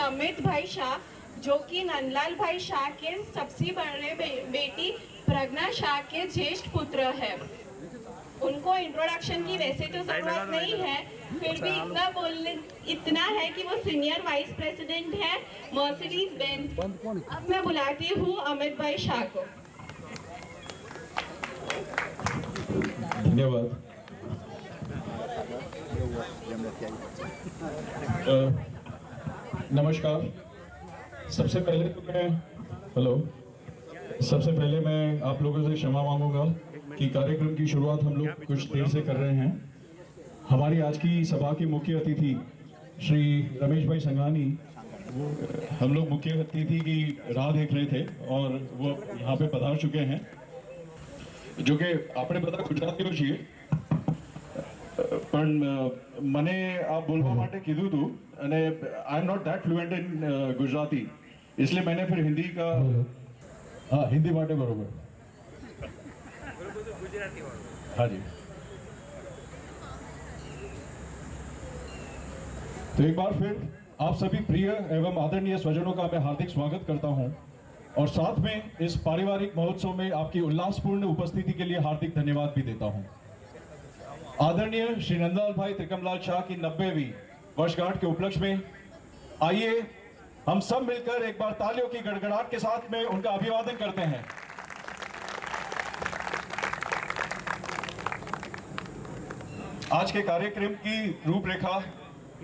अमित भाई शाह, जो कि नंदलाल भाई शाह के सबसे बड़े बेटी प्रज्ञा शाह के ज्येष्ठ पुत्र है। उनको इंट्रोडक्शन की वैसे तो जरूरत नहीं है, फिर भी इतना है कि वो सीनियर वाइस प्रेसिडेंट है मर्सिडीज बेंज। अब मैं बुलाती हूँ अमित भाई शाह को। धन्यवाद। नमस्कार। सबसे पहले मैं आप लोगों से क्षमा मांगूंगा कि कार्यक्रम की शुरुआत हम लोग कुछ देर से कर रहे हैं। हमारी आज की सभा के मुख्य अतिथि श्री रमेश भाई संघानी, हम लोग मुख्य अतिथि की राह देख रहे थे और वो यहाँ पे पधार चुके हैं, जो कि आपने पता गुजराती છીએ પણ મને આ બોલવા માટે કીધું હતું અને I am not that fluent in Gujarati, इसलिए मैंने फिर हिंदी का हाँ हिंदी માટે बरोबर हाँ जी। तो एक बार फिर आप सभी प्रिय एवं आदरणीय स्वजनों का मैं हार्दिक स्वागत करता हूं और साथ में इस पारिवारिक महोत्सव में आपकी उल्लासपूर्ण उपस्थिति के लिए हार्दिक धन्यवाद भी देता हूं। आदरणीय श्री नंदलाल भाई त्रिकमलाल शाह की 90वीं वर्षगांठ के उपलक्ष्य में आइए हम सब मिलकर एक बार तालियों की गड़गड़ाहट के साथ में उनका अभिवादन करते हैं। आज के कार्यक्रम की रूपरेखा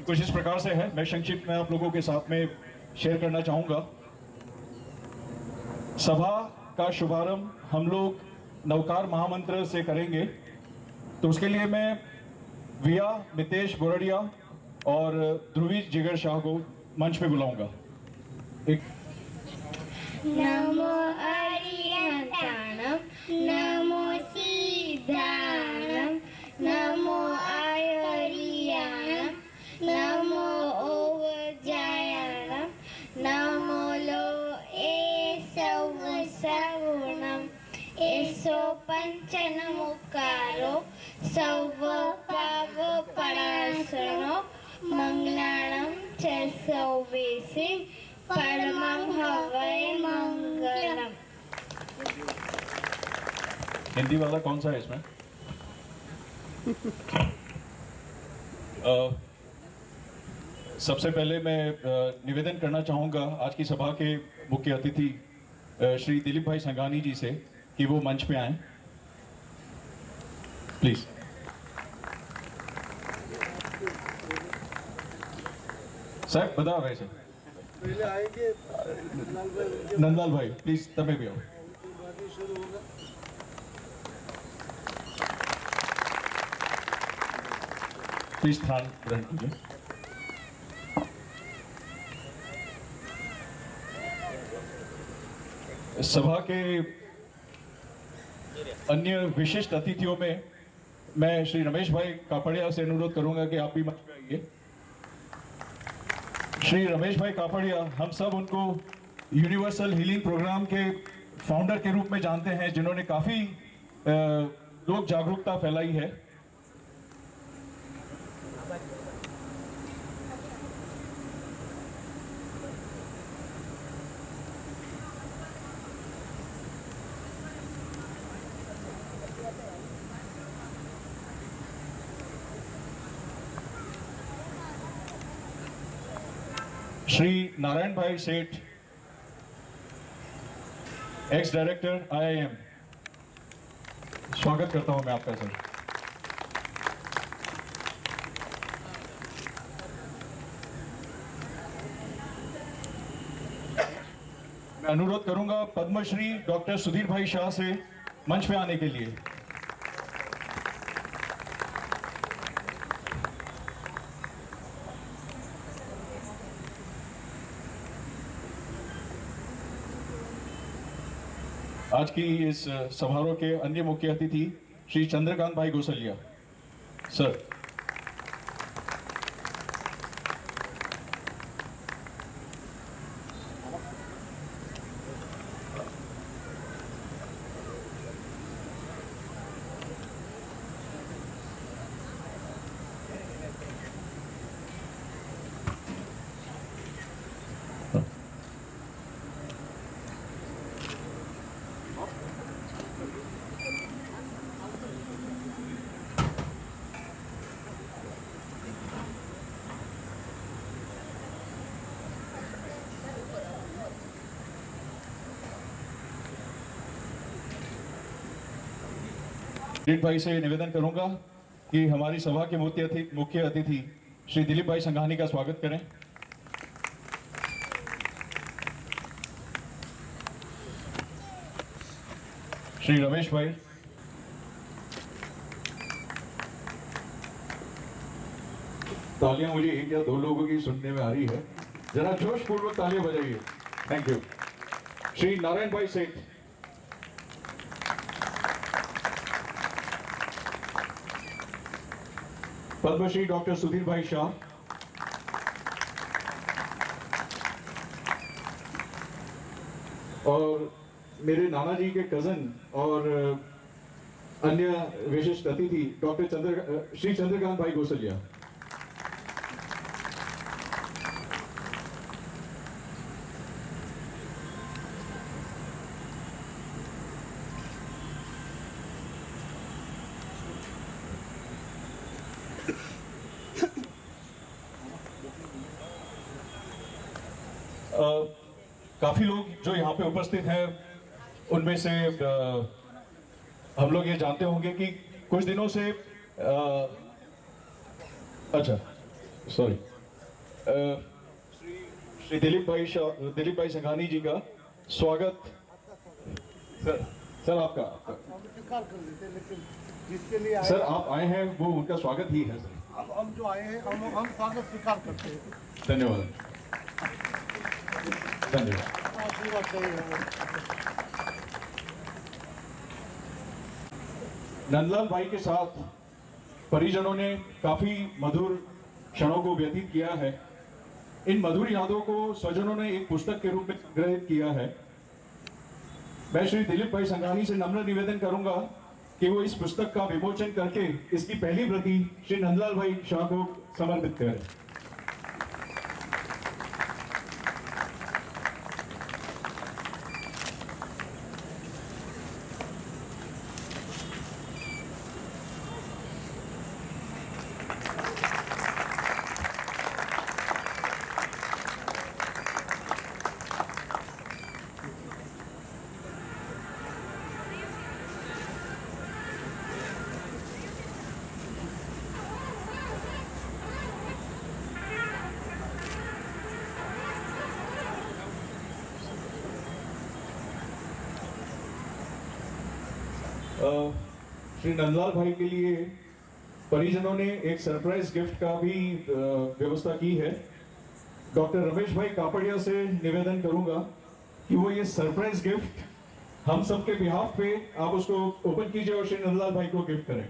कुछ इस प्रकार से है, मैं संक्षिप्त में आप लोगों के साथ में शेयर करना चाहूंगा। सभा का शुभारंभ हम लोग नवकार महामंत्र से करेंगे, तो उसके लिए मैं विया मितेश बोरडिया और ध्रुवी जिगर शाह को मंच पे बुलाऊंगा। नमो अरिहंताणम, नमो सीधाणम, नमो आयरियाणम, नमो ओवजायाणम, नमो लो सवुणम, एसो पंचनमुकारो सव पाव पराशरो मंगलाणम च सौवेसी परमं हवै मंगलम। हिंदी वाला कौन सा है इसमें? सबसे पहले मैं निवेदन करना चाहूंगा आज की सभा के मुख्य अतिथि श्री दिलीप भाई संघानी जी से कि वो मंच पे आएं प्लीज। साहब बता भाई से पहले आएंगे नंदलाल भाई, प्लीज तबे भी आओ। प्लीज स्थान ग्रहण कीजिए। सभा के अन्य विशिष्ट अतिथियों में मैं श्री रमेश भाई कापड़िया से अनुरोध करूंगा कि आप भी मंच पे आइए। श्री रमेश भाई कापड़िया, हम सब उनको यूनिवर्सल हीलिंग प्रोग्राम के फाउंडर के रूप में जानते हैं, जिन्होंने काफी लोक जागरूकता फैलाई है। श्री नारायण भाई सेठ, एक्स डायरेक्टर IIM, स्वागत करता हूं मैं आपका सर। मैं अनुरोध करूंगा पद्मश्री डॉक्टर सुधीर भाई शाह से मंच पे आने के लिए। आज की इस समारोह के अन्य मुख्य अतिथि श्री चंद्रकांत भाई गोसलिया सर। दिलीप भाई से निवेदन करूंगा कि हमारी सभा के मुख्य अतिथि श्री दिलीप भाई संघानी का स्वागत करें। श्री रमेश भाई, तालियां मुझे एक या दो लोगों की सुनने में आ रही है, जरा जोश पूर्वक तालियां बजाइए। Thank you. श्री नारायण भाई सेठ, पद्मश्री डॉक्टर सुधीर भाई शाह, और मेरे नाना जी के कजन और अन्य विशिष्ट अतिथि डॉक्टर श्री चंद्रकांत भाई गोसलिया। काफी लोग जो यहाँ पे उपस्थित हैं उनमें से हम लोग ये जानते होंगे कि कुछ दिनों से अच्छा सॉरी श्री दिलीप भाई संघानी जी का स्वागत। सर आपका जिसके लिए सर आप आए हैं वो उनका स्वागत ही है सर। अब हम जो आए हैं हम स्वागत स्वीकार करते हैं। धन्यवाद धन्यवाद। नंदलाल भाई के साथ परिजनों ने काफी मधुर क्षणों को व्यतीत किया है। इन मधुर यादों को स्वजनों ने एक पुस्तक के रूप में ग्रहित किया है। मैं श्री दिलीप भाई संघानी से नम्र निवेदन करूंगा कि वो इस पुस्तक का विमोचन करके इसकी पहली प्रति श्री नंदलाल भाई शाह को समर्पित करें। श्री नंदलाल भाई के लिए परिजनों ने एक सरप्राइज गिफ्ट का भी व्यवस्था की है। डॉक्टर रमेश भाई कापड़िया से निवेदन करूंगा कि वो ये सरप्राइज गिफ्ट हम सबके बिहाफ पे आप उसको ओपन कीजिए और श्री नंदलाल भाई को गिफ्ट करें।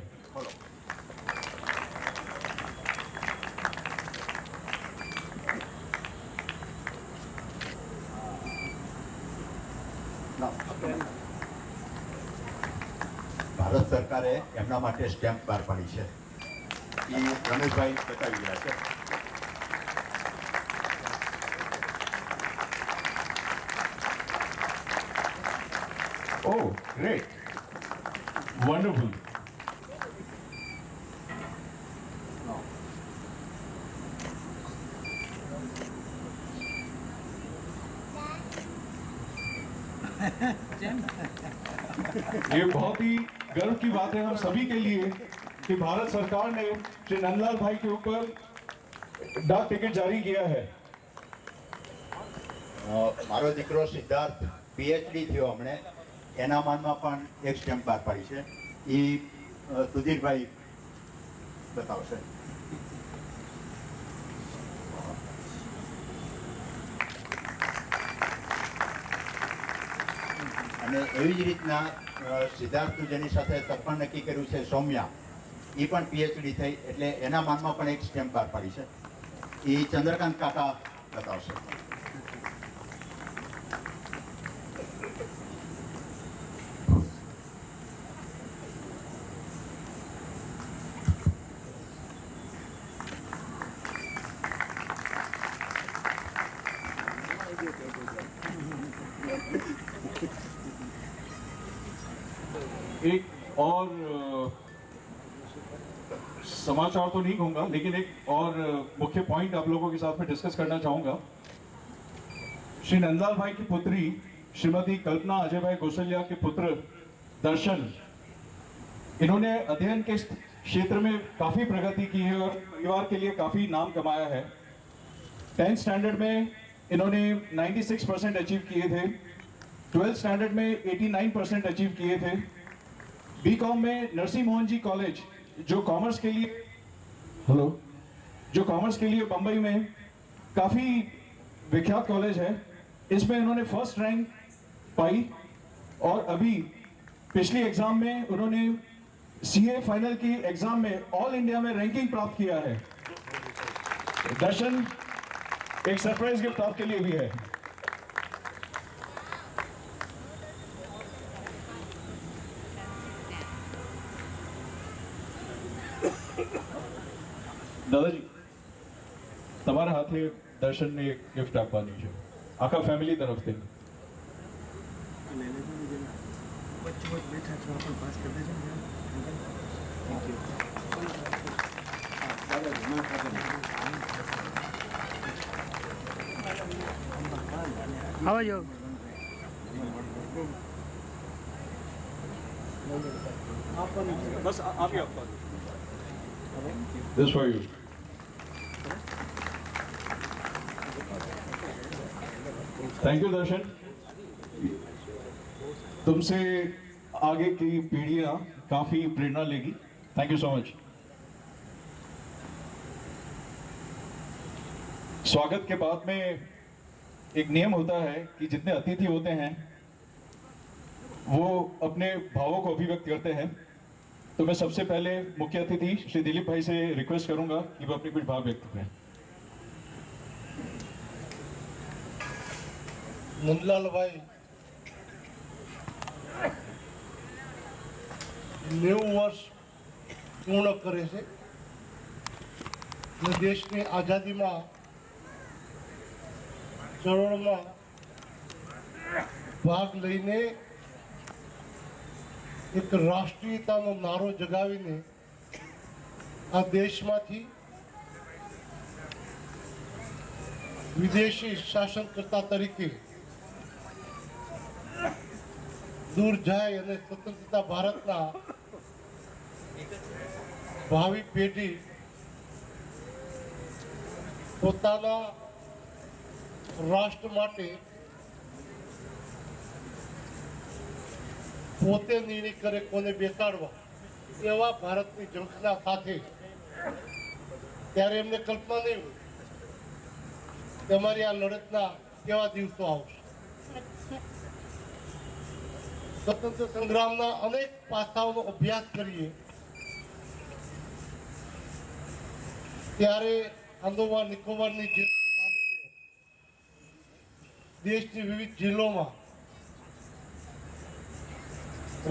ભારત સરકારે એમના માટે સ્ટેમ્પ બહાર પાડી છે એ રમેશભાઈ બતાવી રહ્યા છે। Oh, great. Wonderful. ये बहुत ही गर्व की बात है हम सभी के लिए कि भारत सरकार ने श्री नंदलाल भाई के ऊपर डाक टिकट जारी किया है। મારો દીકરો સિદ્ધાર્થ પીએચડી થયો હમણે એના માનમાં પણ એક સ્ટેમ્પ બહાર પાડી છે એ સુધીરભાઈ બતાવશે। અને એવી જ રીતના સિદ્ધાર્થનું જેની સાથે તર્પણ નક્કી કર્યું છે સૌમ્યા એ પણ પીએચડી થઈ એટલે એના માનમાં પણ એક સ્ટેમ્પ બહાર પાડી છે એ ચંદ્રકાંત કાકા બતાવશે। एक और समाचार तो नहीं कहूंगा लेकिन एक और मुख्य पॉइंट आप लोगों के साथ में डिस्कस करना चाहूंगा। श्री नंदलाल भाई की पुत्री श्रीमती कल्पना अजय भाई गोसलिया के पुत्र दर्शन इन्होंने अध्ययन के क्षेत्र में काफ़ी प्रगति की है और परिवार के लिए काफ़ी नाम कमाया है। 10th स्टैंडर्ड में इन्होंने 96% अचीव किए थे, 12th स्टैंडर्ड में 89% अचीव किए थे। बीकॉम में नरसिंह मोहन जी कॉलेज जो कॉमर्स के लिए बम्बई में काफ़ी विख्यात कॉलेज है, इसमें इन्होंने फर्स्ट रैंक पाई और अभी पिछली एग्जाम में उन्होंने सीए फाइनल की एग्जाम में ऑल इंडिया में रैंकिंग प्राप्त किया है। दर्शन, एक सरप्राइज गिफ्ट आपके लिए भी है। દાદાજી, તમારા હાથે દર્શનને એક ગિફ્ટ આપવાની છે આખા ફેમિલી તરફથી। આવજો બસ આપી આપવા This for you. Thank you Darshan. तुमसे आगे की पीढ़ियां काफी प्रेरणा लेगी। Thank you so much. स्वागत के बाद में एक नियम होता है कि जितने अतिथि होते हैं वो अपने भावों को अभिव्यक्त करते हैं। तो मैं सबसे पहले मुख्य अतिथि श्री दिलीप भाई से रिक्वेस्ट करूंगा कि वो अपने कुछ भाव व्यक्त करें। નંદલાલભાઈ 90 વર્ષ પૂર્ણ કરે છે અને દેશની આઝાદીમાં ચળવળમાં ભાગ લઈને એક રાષ્ટ્રીયતાનો નારો જગાવીને આ દેશમાંથી વિદેશી શાસનકર્તા તરીકે दूर जाए અને સ્વતંત્રતા ભારતના ભાવિ પેઢી પોતાના રાષ્ટ્ર માટે પોતે નિર્ણય કરે કોને બેસાડવા એવા ભારતની ઝંખના સાથે ત્યારે એમને કલ્પના નહીં હોય કે અમારી આ લડતના કેવા દિવસો આવશે। स्वतंत्र संग्रामના અનેક પાસાઓનો અભ્યાસ કરીએ ત્યારે આંદોલન નિકોબારની જેલથી માંડીને દેશની વિવિધ જિલ્લોમાં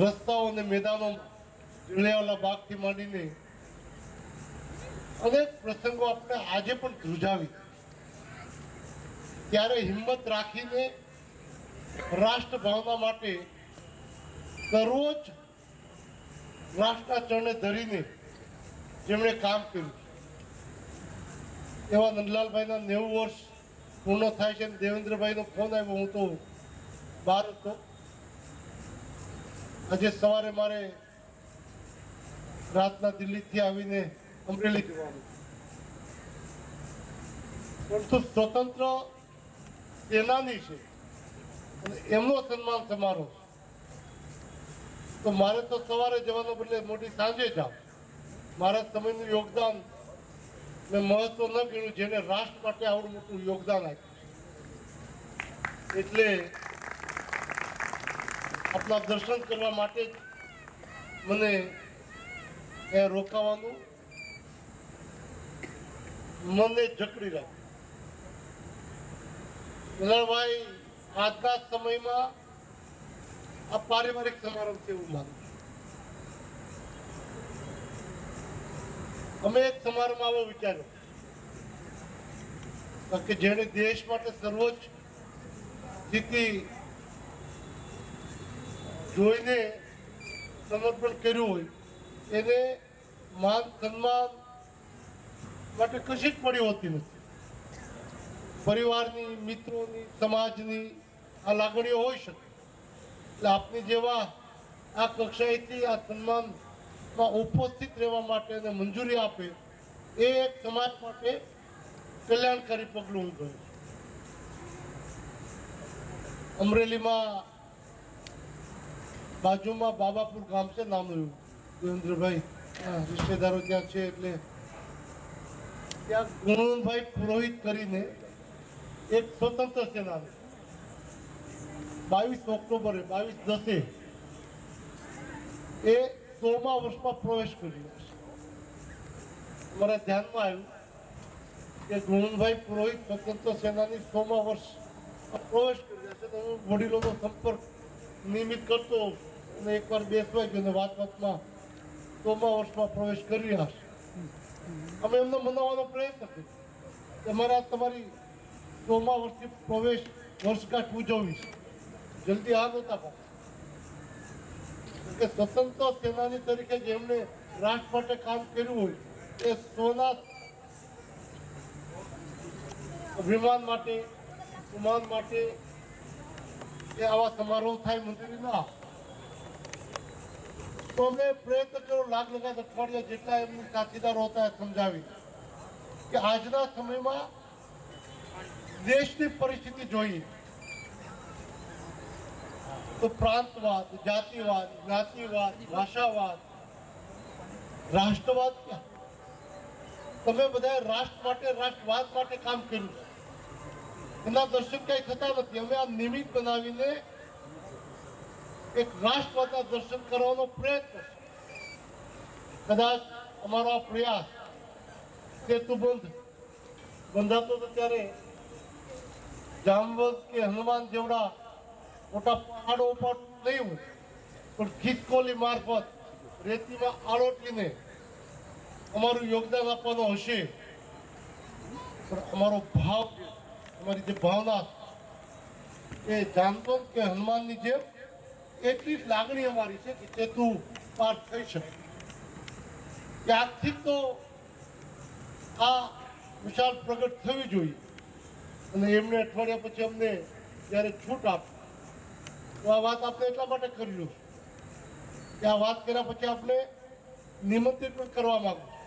રસ્તાઓ અને મેદાનોમાં જલિયાંવાલા બાગથી માંડીને અનેક પ્રસંગો આપણે આજે પણ ધ્રુજાવી ત્યારે હિંમત રાખીને રાષ્ટ્ર ભાવના માટે દરરોજ રાષ્ટ્રના ચરણે ધરીને જેમણે કામ કર્યું એવા નંદલાલભાઈના 90 વર્ષ પૂર્ણ થાય છે। દેવેન્દ્રભાઈનો ફોન આવ્યો, હું તો બહાર હતો। આજે સવારે મારે રાતના દિલ્હીથી આવીને અમરેલી જવાનું, પરંતુ સ્વતંત્ર સેનાની છે અને એમનો સન્માન સમારોહ, તો મારે તો સવારે જવાનો બદલે મોટી સાંજે જાવ। મારા સમયનું યોગદાન મેં મહત્વ ન ગણ્યું, જેને રાષ્ટ્ર માટે આવડું મોટું યોગદાન આપ્યું। એટલે આપના દર્શન કરવા માટે જ મને એ રોકાવાનું મને જકડી રાખ્યું। નલાભાઈ આજના સમયમાં આ પારિવારિક સમારંભ છે એવું માનું છું। અમે એક સમારંભ આવો વિચાર્યો કે જેણે દેશ માટે સર્વોચ્ચ સ્થિતિ જોઈને સમર્પણ કર્યું હોય એને માન સન્માન માટે કશી જ પડી હોતી નથી। પરિવારની, મિત્રોની, સમાજની આ લાગણીઓ હોઈ શકે। એટલે આપની જેવા આ કક્ષાએથી આ સન્માન ઉપસ્થિત રહેવા માટે અને મંજૂરી આપે એ એક સમાજ માટે કલ્યાણકારી પગલું હું કહું છું. અમરેલીમાં બાજુમાં બાબાપુર ગામ છે, નામનું દેવેન્દ્રભાઈ રિશ્તેદારો ત્યાં છે, એટલે ત્યાં ગુણવંતભાઈ પુરોહિત કરીને એક સ્વતંત્ર સેનાની 22 ઓક્ટોબરે 22/10 એ 100મા વર્ષમાં પ્રવેશ કર્યો છે. મારા ધ્યાનમાં આવ્યું કે ગુણવંતભાઈ પુરોહિત સ્વતંત્ર સેનાની 100મા વર્ષ પ્રવેશ કર્યો છે, તો હું વડીલોનો સંપર્ક નિયમિત કરતો હોઉં અને એકવાર બેસવા ગયો અને વાતમાં 100મા વર્ષમાં પ્રવેશ કરી રહ્યા છે. અમે એમને મનાવવાનો પ્રયત્ન કર્યો કે તમારી 100મા વર્ષથી પ્રવેશ વર્ષગાંઠ ઉજવવી છે. જલ્દી આ નહોતા પાડતા કે સ્વતંત્ર સેનાની તરીકે જેમણે રાષ્ટ્ર માટે કામ કર્યું હોય એ સોના અભિમાન માટે, સન્માન માટે કે આવા સમારોહ થાય મંજૂરી ના. તો અમે પ્રયત્ન કર્યો, લાગ લગાત અઠવાડિયા જેટલા એમની સાથીદારો હતા સમજાવી કે આજના સમયમાં દેશની પરિસ્થિતિ જોઈએ તો પ્રાંતવાદ, જાતિવાદ, જ્ઞાતિવાદ, ભાષાવાદ, રાષ્ટ્રવાદ ક્યાં? તમે બધાએ રાષ્ટ્ર માટે, રાષ્ટ્રવાદ માટે કામ કર્યું છે. એના દર્શન કઈ થતા નથી. અમે આ નિમિત્ત બનાવીને એક રાષ્ટ્રવાદના દર્શન કરવાનો પ્રયત્ન છે. કદાચ અમારો આ પ્રયાસ સેતુબંધ બંધાતો હતો ત્યારે જામવંત કે હનુમાન જેવડા મોટા પહાડો ઉપર નહીં હોય, પણ ખિસકોલી મારફત રેતીમાં આળોટીને અમારું યોગદાન આપવાનું હશે. પણ અમારો ભાવ, અમારી જે ભાવના એ જામવંત કે હનુમાનની જેમ એટલી જ લાગણી અમારી છે કે સેતુ પાર થઈ શકે. ત્યારથી તો આ વિશાળ પ્રગટ થવી જોઈએ. અને એમને અઠવાડિયા પછી અમને જ્યારે છૂટ આપી તો આ વાત આપણે એટલા માટે કરી કે આ વાત કર્યા પછી આપણે નિમંત્રિત પણ કરવા માંગુ છું.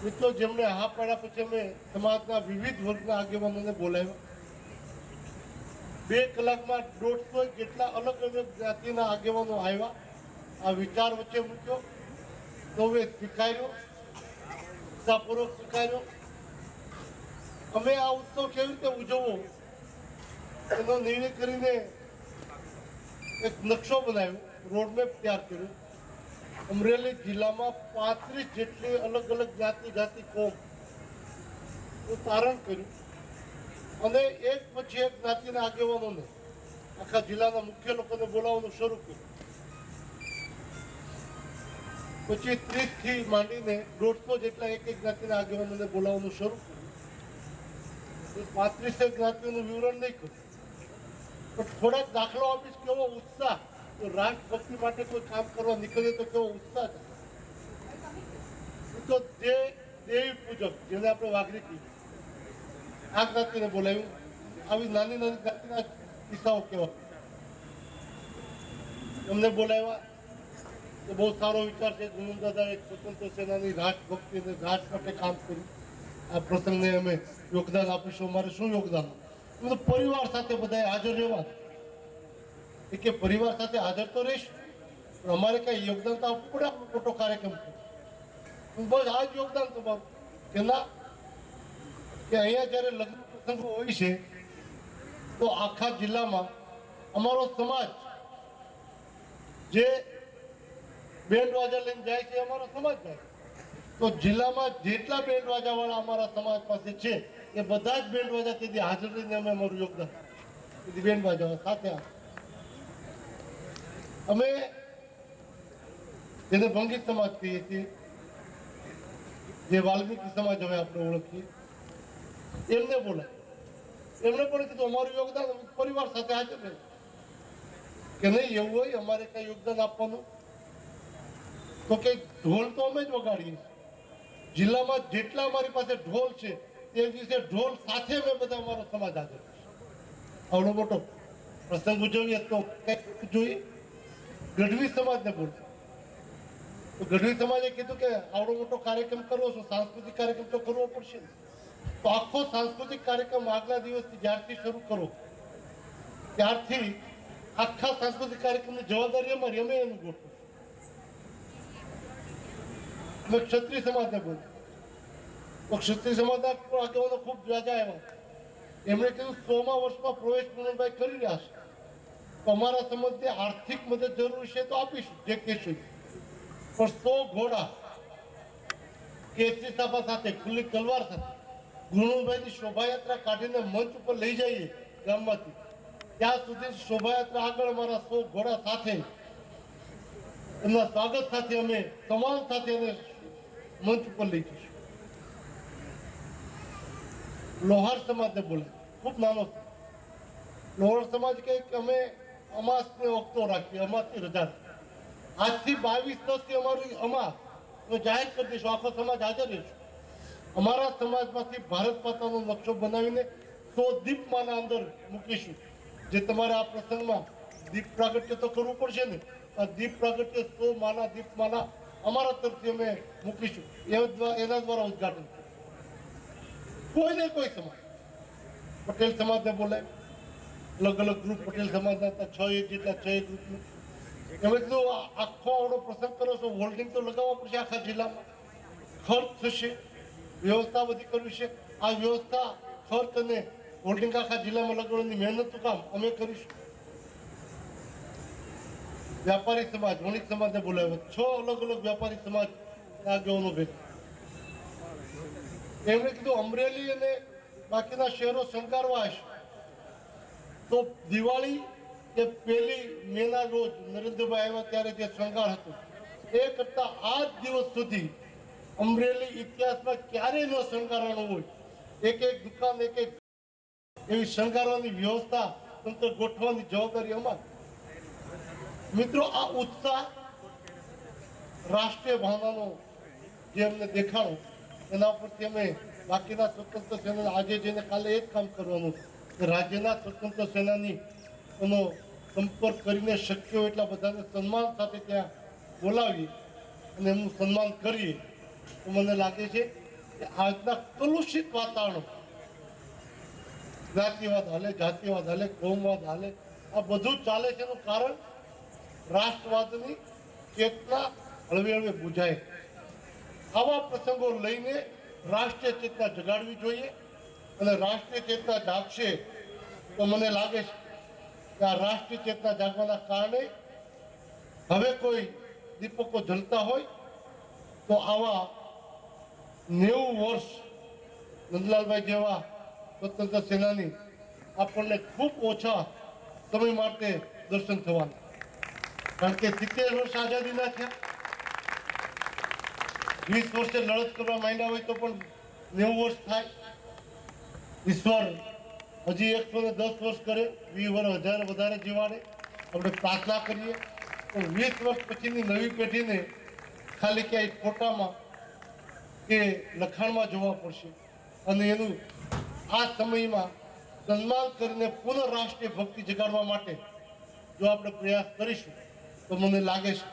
મિત્રો, જેમણે હા પાડ્યા પછી અમે સમાજના વિવિધ વર્ગના આગેવાનોને બોલાવ્યા. 2 કલાકમાં 150 જેટલા અલગ અલગ જાતિના આગેવાનો આવ્યા. આ વિચાર વચ્ચે મૂક્યો, સૌએ સ્વીકાર્યો, ઉત્સાહપૂર્વક સ્વીકાર્યો. અમે આ ઉત્સવ કેવી રીતે ઉજવવો એનો નિર્ણય કરીને એક નકશો બનાવ્યો, રોડમેપ તૈયાર કર્યો. અમરેલી જિલ્લામાં 35 જેટલી અલગ અલગ જાતિ કોમનું તારણ કર્યું અને એક પછી એક જ્ઞાતિના આગેવાનોને, આખા જિલ્લાના મુખ્ય લોકોને બોલાવવાનું શરૂ કર્યું. પછી 30 થી માંડીને 150 જેટલા એક જ્ઞાતિના આગેવાનોને બોલાવવાનું શરૂ કર્યું. 35 જ્ઞાતિઓનું વિવરણ નહીં કર્યું, પણ થોડાક દાખલો આપીશ કેવો ઉત્સાહ. તો રાષ્ટ્રભક્તિ માટે કોઈ કામ કરવા નીકળે તો કેવો ઉત્સાહ છે. તો જે દેવી પૂજક, જેને આપણે વાઘરી કહીએ, આ જ્ઞાતિને બોલાવ્યું. આવી નાની નાની જ્ઞાતિના કિસ્સાઓ કેવા એમને બોલાવ્યા. તો બહુ સારો વિચાર છે. ગુણવંત દાદા એક સ્વતંત્ર સેનાની રાષ્ટ્રભક્તિ અને રાષ્ટ્ર માટે કામ કર્યું. આ પ્રસંગને અમે યોગદાન આપીશું. અમારે શું યોગદાન? પરિવાર સાથે બધાએ હાજર રહેવા. કે પરિવાર સાથે હાજર તો રહીશ, પણ અમારે કઈ યોગદાન તો આપવું પડે. આપણો મોટો કાર્યક્રમ છે, બસ આ જ યોગદાન તમારું કે ના, કે અહીંયા જ્યારે લગ્ન પ્રસંગો હોય છે તો આખા જિલ્લામાં અમારો સમાજ જે બેન્ડ વાજા લઈને જાય છે, અમારો સમાજ જાય. તો જિલ્લામાં જેટલા બેન્ડ વાજા વાળા અમારા સમાજ પાસે છે એ બધા જ બેન્ડ વાજા તેથી હાજર રહીને અમે અમારું યોગદાન બેન્ડ વાજા સાથે અમે જેને ભંગી સમાજ કહીએ છીએ, જે વાલ્મીકી સમાજ હવે આપણે ઓળખીએ, એમને બોલાય. એમણે પણ કીધું અમારું યોગદાન પરિવાર સાથે હાજર રહે કે નહીં. એવું હોય અમારે કઈ યોગદાન આપવાનું તો કે ઢોલ તો અમે જ વગાડીએ. જિલ્લામાં જેટલા અમારી પાસે ઢોલ છે તે દિવસે ઢોલ સાથે અમે બધા અમારો સમાજ હાજર. આવડો મોટો પ્રસંગ ઉજવીએ તો કઈ જોઈએ. ગઢવી સમાજને બોલતો. તો ગઢવી સમાજે કીધું કે આવડો મોટો કાર્યક્રમ કરવો છો, સાંસ્કૃતિક કાર્યક્રમ તો કરવો પડશે ને. તો આખો સાંસ્કૃતિક કાર્યક્રમ આગલા દિવસથી જ્યારથી શરૂ કરો ત્યારથી આખા સાંસ્કૃતિક કાર્યક્રમની જવાબદારી અમારી, અમે એનું ગોઠવું. અમે ક્ષત્રિય સમાજને બોલ્યું. તો ક્ષત્રિય સમાજના આગેવાનો ખૂબ જાજા આવ્યા. એમણે કીધું 100મા વર્ષમાં પ્રવેશ પૂર્ણભાઈ કરી રહ્યા છે, તો અમારા સમાજને આર્થિક મદદ જરૂર છે તો આપીશું, જે કહેશું. પણ 100 ઘોડા કેસરી સાપા સાથે, ખુલ્લી તલવાર સાથે ગુણભાઈની શોભાયાત્રા કાઢીને મંચ ઉપર લઈ જઈએ ગામમાંથી, ત્યાં સુધી શોભાયાત્રા આગળ અમારા 100 ઘોડા સાથે એમના સ્વાગત સાથે અમે સમાન સાથે એને મંચ ઉપર લઈ જઈશું. લોહાર સમાજને બોલે, ખૂબ નાનો છે. લોહાર સમાજ કહે કે અમે અમાસને વખતો રાખીએ, અમાસની રજા. આજથી 22/10 અમારી અમાસ જાહેર કરી દઈશું, આખો સમાજ હાજર રહીશું. અમારા સમાજમાંથી ભારત માતાનો નકશો બનાવીને 100 દીપમાલા અંદર મૂકીશું. જે તમારે આ પ્રસંગમાં દીપ પ્રાગટ્ય તો કરવું પડશે ને, આ દીપ પ્રાગટ્ય 100 માલા દીપમાલા અમારા તરફથી અમે મૂકીશું. એના દ્વારા ઉદઘાટન કોઈ ને કોઈ સમાજ, પટેલ સમાજને બોલાય, અલગ અલગ ગ્રુપ પટેલ સમાજના હતા, 6 જેટલા 6 ગ્રુપનું. એમણે કીધું આખો આવડો પ્રસંગ કરો છો, હોલ્ડિંગ તો લગાવવા પડશે આખા જિલ્લામાં, ખર્ચ થશે, વ્યવસ્થા બધી કરવી છે. આ વ્યવસ્થા, ખર્ચ અને હોલ્ડિંગ આખા જિલ્લામાં લગાડવાની મહેનતનું કામ અમે કરીશું. વ્યાપારી સમાજ, વણિક સમાજને બોલાવ્યો, 6 અલગ અલગ વ્યાપારી સમાજ આગેવાનો ભેગા. એમણે કીધું અમરેલી અને બાકીના શહેરો શણગારવા હશે તો દિવાળી કે 1 મેના રોજ નરેન્દ્રભાઈ આવ્યા ત્યારે જે શણગાર હતો એ કરતા આજ દિવસ સુધી અમરેલી ઇતિહાસમાં ક્યારેય ન શણગારવાનો હોય. એક એક દુકાન, એક એક એવી શણગારવાની વ્યવસ્થા તંત્ર ગોઠવવાની જવાબદારી અમારી. મિત્રો, આ ઉત્સાહ રાષ્ટ્રીય ભાવનાનો જે અમને દેખાડો, એના પરથી અમે બાકીના સ્વતંત્ર સેના આજે જઈને કાલે એ જ કામ કરવાનું કે રાજ્યના સ્વતંત્ર સેનાની એનો સંપર્ક કરીને શક્ય હોય એટલા બધાને સન્માન સાથે ત્યાં બોલાવીએ અને એમનું સન્માન કરીએ. તો મને લાગે છે કે આજના કલુષિત વાતાવરણ, જ્ઞાતિવાદ હાલે, જાતિવાદ હાલે, કોમવાદ હાલે, આ બધું ચાલે છે એનું કારણ રાષ્ટ્રવાદની ચેતના હળવે હળવે બુઝાય. આવા પ્રસંગો લઈને રાષ્ટ્રીય ચેતના જગાડવી જોઈએ અને રાષ્ટ્રીય ચેતના જાગશે તો મને લાગે છે કે આ રાષ્ટ્રીય ચેતના જાગવાના કારણે હવે કોઈ દીપકો જલતા હોય તો આવા 90 વર્ષ નંદલાલભાઈ જેવા સ્વતંત્ર સેનાની આપણને ખૂબ ઓછા સમય માટે દર્શન થવાના. કારણ કે 70 વર્ષ આઝાદીના થયા, 20 વર્ષે લડત કરવા માંડ્યા હોય તો પણ 90 વર્ષ થાય. ઈશ્વર હજી 110 વર્ષ કરે, 20 વર્ષ વધારે જીવાડે. આપણે પ્રાર્થના કરીએ પણ 20 વર્ષ પછીની નવી પેઢીને ખાલી ક્યાંય ફોટામાં કે લખાણમાં જોવા પડશે અને એનું આ સમયમાં સન્માન કરીને પુનઃ રાષ્ટ્રીય ભક્તિ જગાડવા માટે જો આપણે પ્રયાસ કરીશું તો મને લાગે છે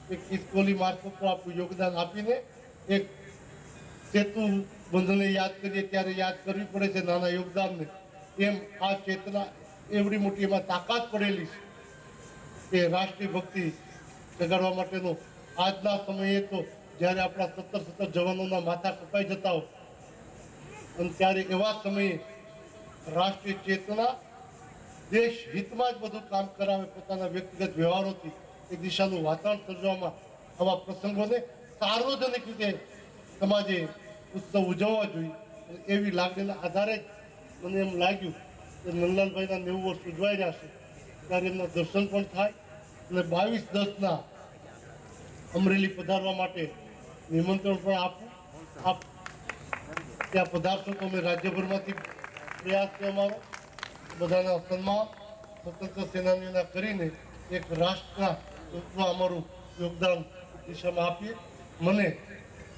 કે ખિસકોલી મારફત પર આપણું યોગદાન આપીને એક સેતુ બંધને યાદ કરીએ ત્યારે યાદ કરવી પડે છે નાના યોગદાનને, એમ આ ચેતના એવડી મોટી એમાં તાકાત પડેલી છે કે રાષ્ટ્રીય ભક્તિ જગાડવા માટેનો આજના સમયે તો જ્યારે આપણા 17 જવાનોના માથા કપાઈ જતા હોય અને ત્યારે એવા સમયે રાષ્ટ્રીય ચેતના દેશ હિતમાં જ બધું કામ કરાવે, પોતાના વ્યક્તિગત વ્યવહારોથી એક દિશાનું વાતાવરણ સર્જવામાં આવા પ્રસંગોને સાર્વજનિક રીતે સમાજે ઉત્સવ ઉજવવા જોઈએ. એવી લાગણીના આધારે જ મને એમ લાગ્યું કે નંદલાલભાઈના 90 વર્ષ ઉજવાઈ રહ્યા છે ત્યારે એમના દર્શન પણ થાય અને 22/10 અમરેલી પધારવા માટે નિમંત્રણ પણ આપું. આપ ત્યાં પધારશો તો અમે રાજ્યભરમાંથી પ્રયાસ છે અમારો બધાના સન્માન સ્વતંત્ર સેનાનીઓના કરીને એક રાષ્ટ્રના રૂપમાં અમારું યોગદાન દિશામાં આપીએ. મને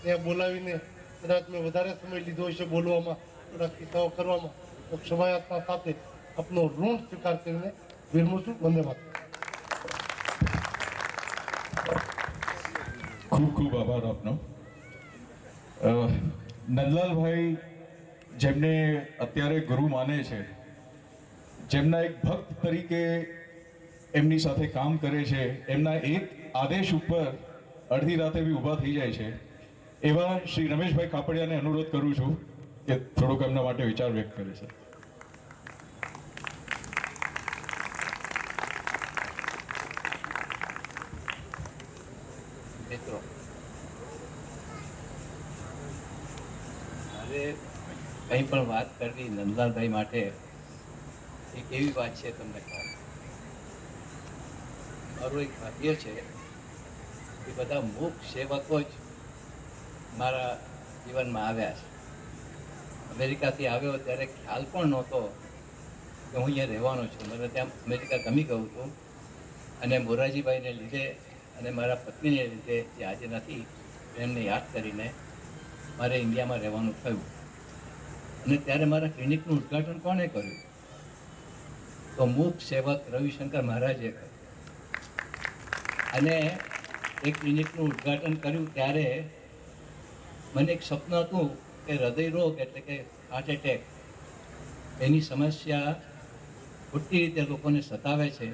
ત્યાં બોલાવીને કદાચ મેં વધારે સમય લીધો હશે બોલવામાં, થોડા કિસ્સાઓ કરવામાં, તો ક્ષમાયાચના સાથે આપનો ઋણ સ્વીકાર કરીને વિરમું છું. ધન્યવાદ. ખૂબ ખૂબ આભાર આપનો. નંદલાલભાઈ જેમને અત્યારે ગુરુ માને છે, જેમના એક ભક્ત તરીકે એમની સાથે કામ કરે છે, એમના એક આદેશ ઉપર અડધી રાતે બી ઊભા થઈ જાય છે, એવા શ્રી રમેશભાઈ કાપડિયાને અનુરોધ કરું છું કે થોડોક એમના માટે વિચાર વ્યક્ત કરે છે. મિત્રો, મારે કંઈ પણ વાત કરવી નંદલાલભાઈ માટે એક એવી વાત છે, તમને કહું, મારું એક ભાગ્ય છે કે બધા મૂક સેવકો જ મારા જીવનમાં આવ્યા છે. અમેરિકાથી આવ્યો ત્યારે ખ્યાલ પણ નહોતો કે હું અહીંયા રહેવાનો છું. મને ત્યાં અમેરિકા ગમી ગયું હતું અને મોરારજીભાઈને લીધે અને મારા પત્નીને લીધે જે આજે નથી એમને યાદ કરીને મારે ઇન્ડિયામાં રહેવાનું થયું. અને ત્યારે મારા ક્લિનિકનું ઉદ્ઘાટન કોણે કર્યું? તો મૂક સેવક રવિશંકર મહારાજે કર્યું. અને એ ક્લિનિકનું ઉદ્ઘાટન કર્યું ત્યારે મને એક સ્વપ્ન હતું કે હૃદય રોગ એટલે કે હાર્ટ એટેક એની સમસ્યા ખોટી રીતે લોકોને સતાવે છે.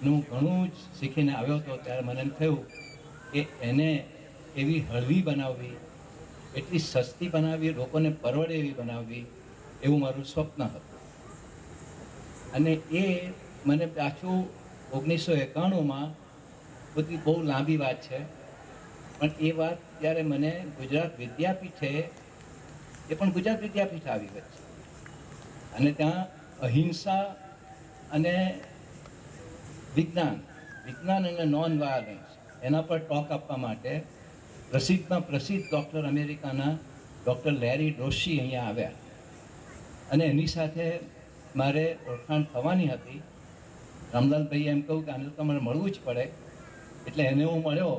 હું ઘણું જ શીખીને આવ્યો હતો ત્યારે મને એમ થયું કે એને એવી હળવી બનાવવી, એટલી સસ્તી બનાવવી, લોકોને પરવડે એવી બનાવવી, એવું મારું સ્વપ્ન હતું. અને એ મને પાછું 1991માં, બધી બહુ લાંબી વાત છે, પણ એ વાત ત્યારે મને ગુજરાત વિદ્યાપીઠે, એ પણ ગુજરાત વિદ્યાપીઠ આવી વચ્ચે, અને ત્યાં અહિંસા અને વિજ્ઞાન અને નોન વાયલન્સ એના પર ટોક આપવા માટે પ્રસિદ્ધમાં પ્રસિદ્ધ ડૉક્ટર અમેરિકાના ડૉક્ટર લેરી ડોશી અહીંયા આવ્યા. અને એની સાથે મારે ઓળખાણ થવાની હતી. રામલાલભાઈએ એમ કહ્યું કે આને તો તમારે મળવું જ પડે, એટલે એને હું મળ્યો.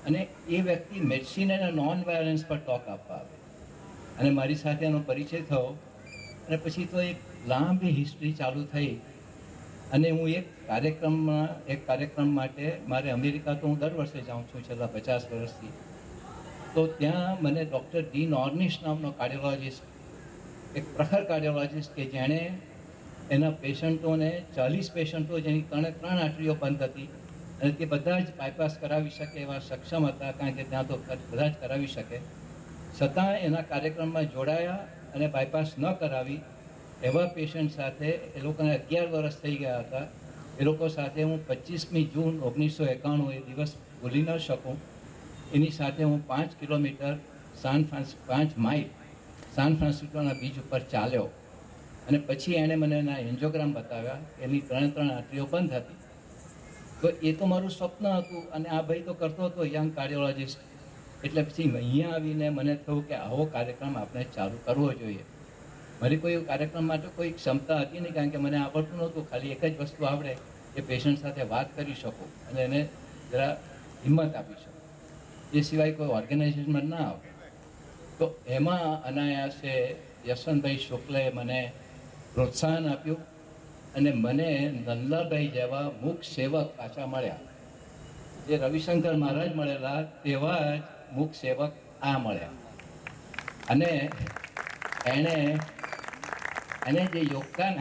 અને એ વ્યક્તિ મેડિસિન અને નોન વાયલન્સ પર ટોક આપવા આવે અને મારી સાથે એનો પરિચય થયો. અને પછી તો એક લાંબી હિસ્ટ્રી ચાલુ થઈ. અને હું એક કાર્યક્રમ માટે મારે અમેરિકા તો હું દર વર્ષે જાઉં છું છેલ્લા 50 વર્ષથી. તો ત્યાં મને ડૉક્ટર ડી નોર્નિશ નામનો કાર્ડિયોલોજિસ્ટ, એક પ્રખર કાર્ડિયોલોજિસ્ટ કે જેણે એના પેશન્ટોને 40 પેશન્ટો જેની 3 આંટરીઓ બંધ હતી અને તે બધા જ બાયપાસ કરાવી શકે એવા સક્ષમ હતા, કારણ કે ત્યાં તો બધા જ કરાવી શકે, છતાં એના કાર્યક્રમમાં જોડાયા અને બાયપાસ ન કરાવી એવા પેશન્ટ સાથે, એ લોકોને 11 વર્ષ થઈ ગયા હતા, એ લોકો સાથે હું 25મી જૂન 1991 એ દિવસ ભૂલી ન શકું. એની સાથે હું 5 કિલોમીટર 5 માઇલ સાન ફ્રાન્સિસ્કોના બીચ ઉપર ચાલ્યો. અને પછી એણે મને એના એન્જિયોગ્રામ બતાવ્યા, એની 3 આંટરીઓ બંધ હતી. તો એ તો મારું સ્વપ્ન હતું અને આ ભાઈ તો કરતો હતો, યંગ કાર્ડિયોલોજિસ્ટ. એટલે પછી અહીંયા આવીને મને થયું કે આવો કાર્યક્રમ આપણે ચાલુ કરવો જોઈએ. મારી કોઈ કાર્યક્રમ માટે કોઈ ક્ષમતા હતી નહીં, કારણ કે મને આવડતું નહોતું. ખાલી એક જ વસ્તુ આવડે કે પેશન્ટ સાથે વાત કરી શકું અને એને જરા હિંમત આપી શકું, એ સિવાય કોઈ ઓર્ગેનાઇઝેશનમાં ના આવે. તો એમાં અનાયાસે યશવંતભાઈ શુક્લે મને પ્રોત્સાહન આપ્યું અને મને નંદલાલભાઈ જેવા મૂક સેવક પાછા મળ્યા. જે રવિશંકર મહારાજ મળેલા તેવા જ મૂક સેવક આ મળ્યા. અને એને જે યોગદાન,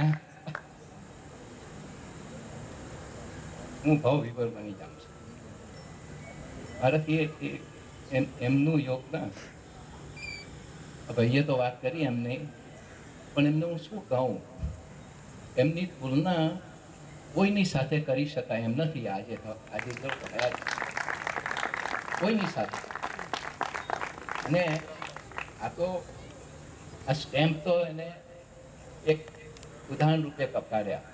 હું ભાવ વિભોર બની જાઉં છું. મારાથી એમનું યોગદાન, ભાઈએ તો વાત કરી એમ નહીં, પણ એમને હું શું કહું, એમની તુલના કોઈની સાથે કરી શકાય એમ નથી. આજે કોઈની સાથે. અને આ સ્ટેમ્પ તો એને એક ઉદાહરણ રૂપે કપાડ્યા,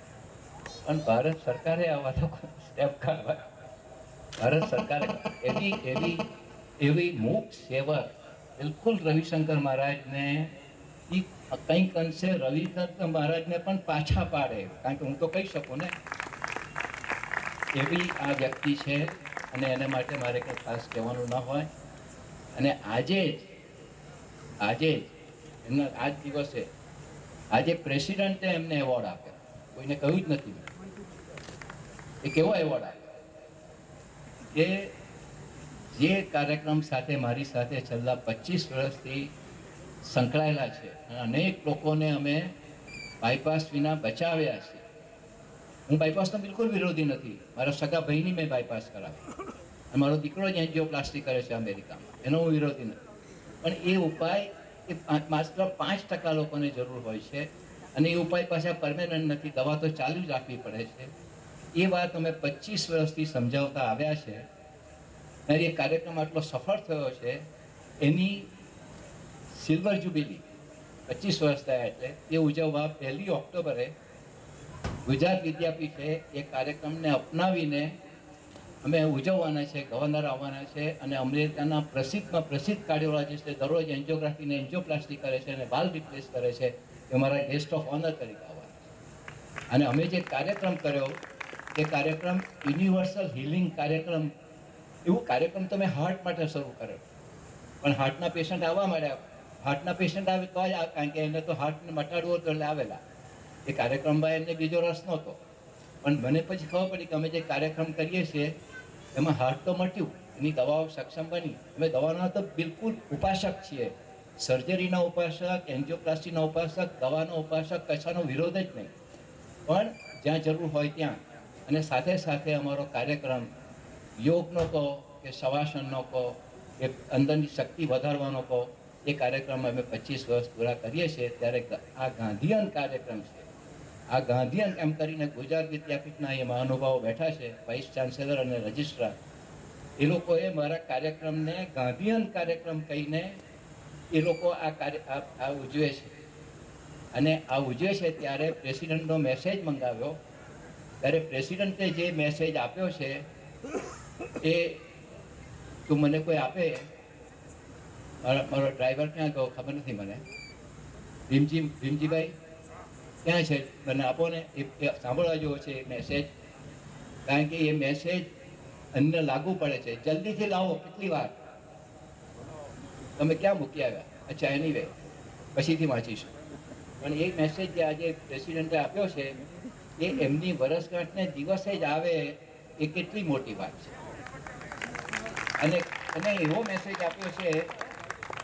પણ ભારત સરકારે આવા લોકો સ્ટેમ્પ કાઢવા, ભારત સરકારે એવી મૂક સેવક બિલકુલ રવિશંકર મહારાજને કંઈક અંશે રવિશંકર મહારાજને પણ પાછા પાડે, કારણ કે હું તો કહી શકું ને, એવી આ વ્યક્તિ છે. અને એના માટે મારે કંઈ ખાસ કહેવાનું ન હોય. અને આજે જ એમના આ જ દિવસે આજે પ્રેસિડેન્ટે એમને એવોર્ડ આપ્યો, કોઈને કહ્યું જ નથી. એ કેવો એવોર્ડ આપ્યો કે જે કાર્યક્રમ સાથે મારી સાથે છેલ્લા 25 વર્ષથી સંકળાયેલા છે અને અનેક લોકોને અમે બાયપાસ વિના બચાવ્યા છે. હું બાયપાસનો બિલકુલ વિરોધી નથી. મારા સગા ભાઈની મેં બાયપાસ કરાવી અને મારો દીકરો જ એન્જિયોપ્લાસ્ટી કરે છે અમેરિકામાં, એનો હું વિરોધી નથી. પણ એ ઉપાય એ માત્ર 5% લોકોને જરૂર હોય છે અને એ ઉપાય પાછા પરમેનન્ટ નથી. દવા તો ચાલુ જ રાખવી પડે છે. એ વાત અમે 25 વર્ષથી સમજાવતા આવ્યા છે અને એ કાર્યક્રમ આટલો સફળ થયો છે. એની સિલ્વર જ્યુબિલી 25 વર્ષ થયા એટલે એ ઉજવવા 1 ઓક્ટોબરે ગુજરાત વિદ્યાપીઠે એ કાર્યક્રમને અપનાવીને અમે ઉજવવાના છે. ગવર્નર આવવાના છે અને અમેરિકાના પ્રસિદ્ધ કાર્ડિયોલોજિસ્ટ દરરોજ એન્જિયોગ્રાફી ને એન્જિયોપ્લાસ્ટી કરે છે અને વાલ્વ રિપ્લેસ કરે છે. એ મારા ગેસ્ટ ઓફ ઓનર તરીકે આવવાના. અને અમે જે કાર્યક્રમ કર્યો એ કાર્યક્રમ યુનિવર્સલ હિલિંગ કાર્યક્રમ, એવું કાર્યક્રમ તમે હાર્ટ માટે શરૂ કર્યો, પણ હાર્ટના પેશન્ટ આવવા માંડ્યા. હાર્ટના પેશન્ટ આવે તો જ કારણ કે એને તો હાર્ટને મટાડવું હતું એટલે આવેલા. એ કાર્યક્રમમાં એમને બીજો રસ નહોતો. પણ મને પછી ખબર પડી કે અમે જે કાર્યક્રમ કરીએ છીએ એમાં હાર્ટ તો મટ્યું, એની દવાઓ સક્ષમ બની. અમે દવાના તો બિલકુલ ઉપાસક છીએ. સર્જરીના ઉપાસક, એન્જિયોપ્લાસ્ટીના ઉપાસક, દવાના ઉપાસક, કશાનો વિરોધ જ નહીં. પણ જ્યાં જરૂર હોય ત્યાં. અને સાથે સાથે અમારો કાર્યક્રમ યોગનો કહો કે શવાસનનો કહો કે અંદરની શક્તિ વધારવાનો કહો, એ કાર્યક્રમ અમે 25 વર્ષ પૂરા કરીએ છીએ. ત્યારે આ ગાંધીયન કાર્યક્રમ છે. આ ગાંધીયન એમ કરીને ગુજરાત વિદ્યાપીઠના એ મહાનુભાવો બેઠા છે, વાઇસ ચાન્સેલર અને રજિસ્ટ્રાર. એ લોકોએ મારા કાર્યક્રમને ગાંધીયન કાર્યક્રમ કહીને એ લોકો આ ઉજવે છે. અને આ ઉજવે છે ત્યારે પ્રેસિડેન્ટનો મેસેજ મંગાવ્યો. ત્યારે પ્રેસિડેન્ટે જે મેસેજ આપ્યો છે એ તું મને કોઈ આપે. મારો ડ્રાઈવર ક્યાં ગયો ખબર નથી મને. ભીમજીભાઈ ક્યાં છે? મને આપો ને. એ સાંભળવા જેવો છે એ મેસેજ, કારણ કે એ મેસેજ અમને લાગુ પડે છે. જલ્દીથી લાવો. કેટલી વાર? તમે ક્યાં મૂકી આવ્યા? અચ્છા, એનીવે પછીથી વાંચીશું. પણ એ મેસેજ જે આજે પ્રેસિડેન્ટે આપ્યો છે એ એમની વરસગાંઠને દિવસે જ આવે એ કેટલી મોટી વાત છે. અને એવો મેસેજ આપ્યો છે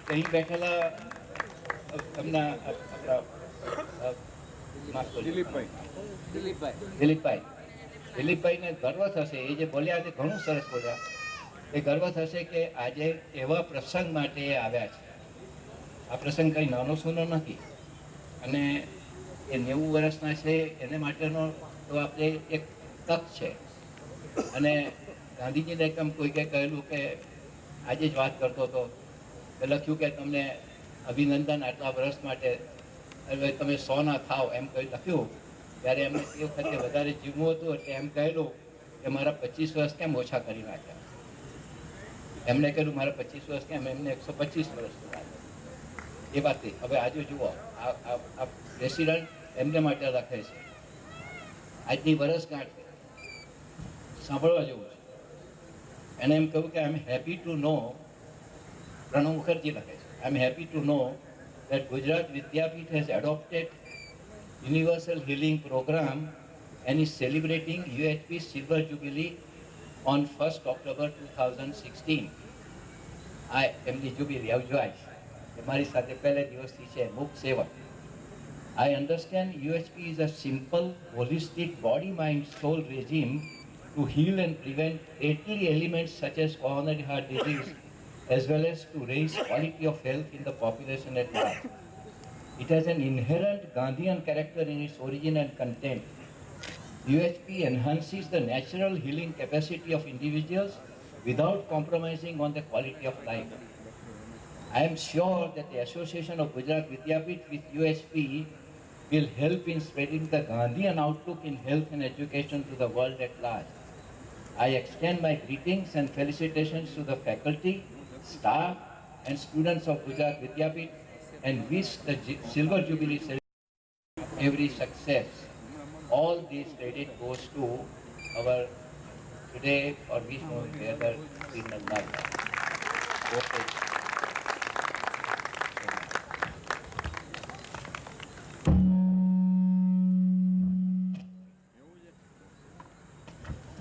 કે અહીં બેઠેલા એમના દિલીપભાઈને ગર્વ થશે. એ જે બોલ્યા તે ઘણું સરસ બોલ્યા. એ ગર્વ થશે કે આજે એવા પ્રસંગ માટે એ આવ્યા છે. આ પ્રસંગ કંઈ નાનો સૂનો નથી અને એ 90 વર્ષના છે એને માટેનો તો આપણે એક તક છે. અને ગાંધીજીને એકમ કોઈકે કહેલું કે આજે જ વાત કરતો હતો કે લખ્યું કે તમને અભિનંદન આટલા વર્ષ માટે, હવે તમે 100 ના થાવ એમ કહી લખ્યું. ત્યારે એમને એ વખતે વધારે જીવવું હતું એટલે એમ કહેલું કે મારા 25 વર્ષ કેમ ઓછા કરી નાખ્યા. એમણે કહ્યું મારા 25 વર્ષ કેમ, એમને 125 વર્ષ એ વાત. હવે આજે જુઓ આ પ્રેસિડન્ટ એમને માટે લખે છે. આજની વર્ષગાંઠ સાંભળવા જેવું છે. એને એમ કહ્યું કે I am happy to know, Pranab Mukherjee લખે છે, I am happy to know that Gujarat Vidyapeeth has adopted Universal Healing Program and is celebrating UHP Silver Jubilee on 1st October 2016. આ એમની જ્યુબિલી ઉજવાય છે. મારી સાથે પહેલા દિવસથી છે મુખ સેવક. I understand UHP is a simple, holistic body, mind, soul regime to heal and prevent 80 elements such as coronary heart disease, as well as to raise quality of health in the population at large. It has an inherent Gandhian character in its origin and content. UHP enhances the natural healing capacity of individuals without compromising on the quality of life. I am sure that the association of Gujarat Vidyapeeth with UHP will help in spreading the Gandhian outlook in health and education to the world at large. I extend my greetings and felicitations to the faculty, staff and students of Gujarat Vidyapeeth and wish the Silver Jubilee celebration every success. All this credit goes to our today or we know together in Allah. Okay.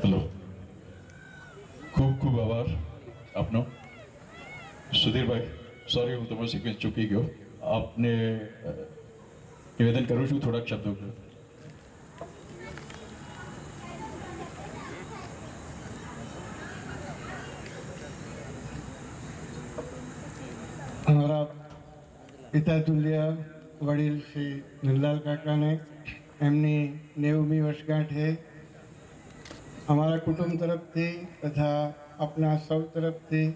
Hello, ખૂબ ખૂબ આભાર આપનો. Sorry હું તમારો sequence ચૂકી ગયો. આપને નિવેદન કરું છું થોડાક શબ્દો. हमारा पिता तुल्य वडील श्री नंदलाल काका ने एमनी 90મી વર્ષગાંઠ है हमारा कुटुंब तरफથી તથા अपना સૌ તરફથી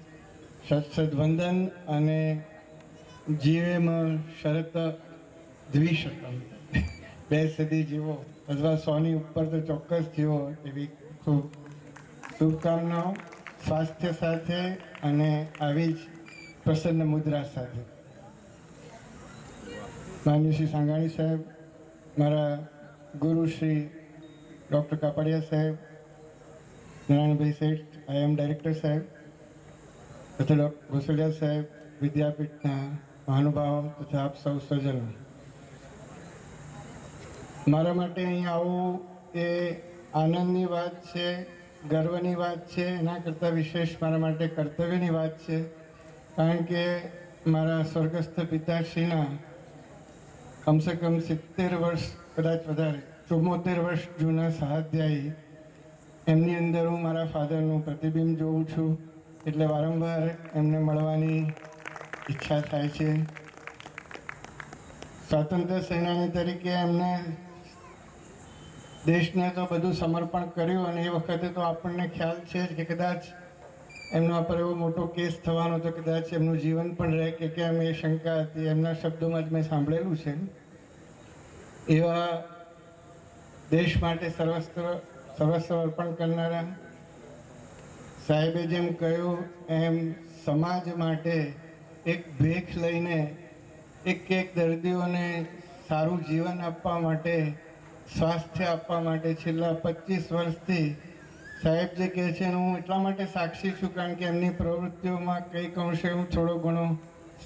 સત વંદન અને જીવેમાં શરત દ્વિશતમ 2 સદી જીવો અથવા 100ની ઉપર તો ચોક્કસ જીવો એવી ખૂબ શુભકામનાઓ સ્વાસ્થ્ય સાથે અને આવી જ પ્રસન્ન મુદ્રા સાથે. માન્ય શ્રી સાંગાણી સાહેબ, મારા ગુરુ શ્રી ડૉક્ટર કાપડિયા સાહેબ, નારાયણભાઈ શેઠ IIM ડાયરેક્ટર સાહેબ તથા ડૉક્ટર ઘોસડિયા સાહેબ, વિદ્યાપીઠના મહાનુભાવો તથા આપ સૌ સજ્જનો, મારા માટે અહીં આવવું એ આનંદની વાત છે, ગર્વની વાત છે. એના કરતાં વિશેષ મારા માટે કર્તવ્યની વાત છે. કારણ કે મારા સ્વર્ગસ્થ પિતાશ્રીના કમસે કમ 70 વર્ષ, કદાચ વધારે 74 વર્ષ જૂના સહાધ્યાયી, એમની અંદર હું મારા ફાધરનું પ્રતિબિંબ જોઉં છું. એટલે વારંવાર એમને મળવાની ઈચ્છા થાય છે. સ્વાતંત્ર્ય સેનાની તરીકે એમને દેશને તો બધું સમર્પણ કર્યું અને એ વખતે તો આપણને ખ્યાલ છે જ કે કદાચ એમના પર એવો મોટો કેસ થવાનો તો કદાચ એમનું જીવન પણ રહે કે કેમ, એ શંકા હતી. એમના શબ્દોમાં જ મેં સાંભળેલું છે. એવા દેશ માટે સર્વસ્વ અર્પણ કરનારા સાહેબે જેમ કહ્યું એમ સમાજ માટે એક ભેખ લઈને એક દર્દીઓને સારું જીવન આપવા માટે, સ્વાસ્થ્ય આપવા માટે છેલ્લા 25 વર્ષથી સાહેબ જે કહે છે હું એટલા માટે સાક્ષી છું કારણ કે એમની પ્રવૃત્તિઓમાં કંઈક અંશે હું થોડો ઘણો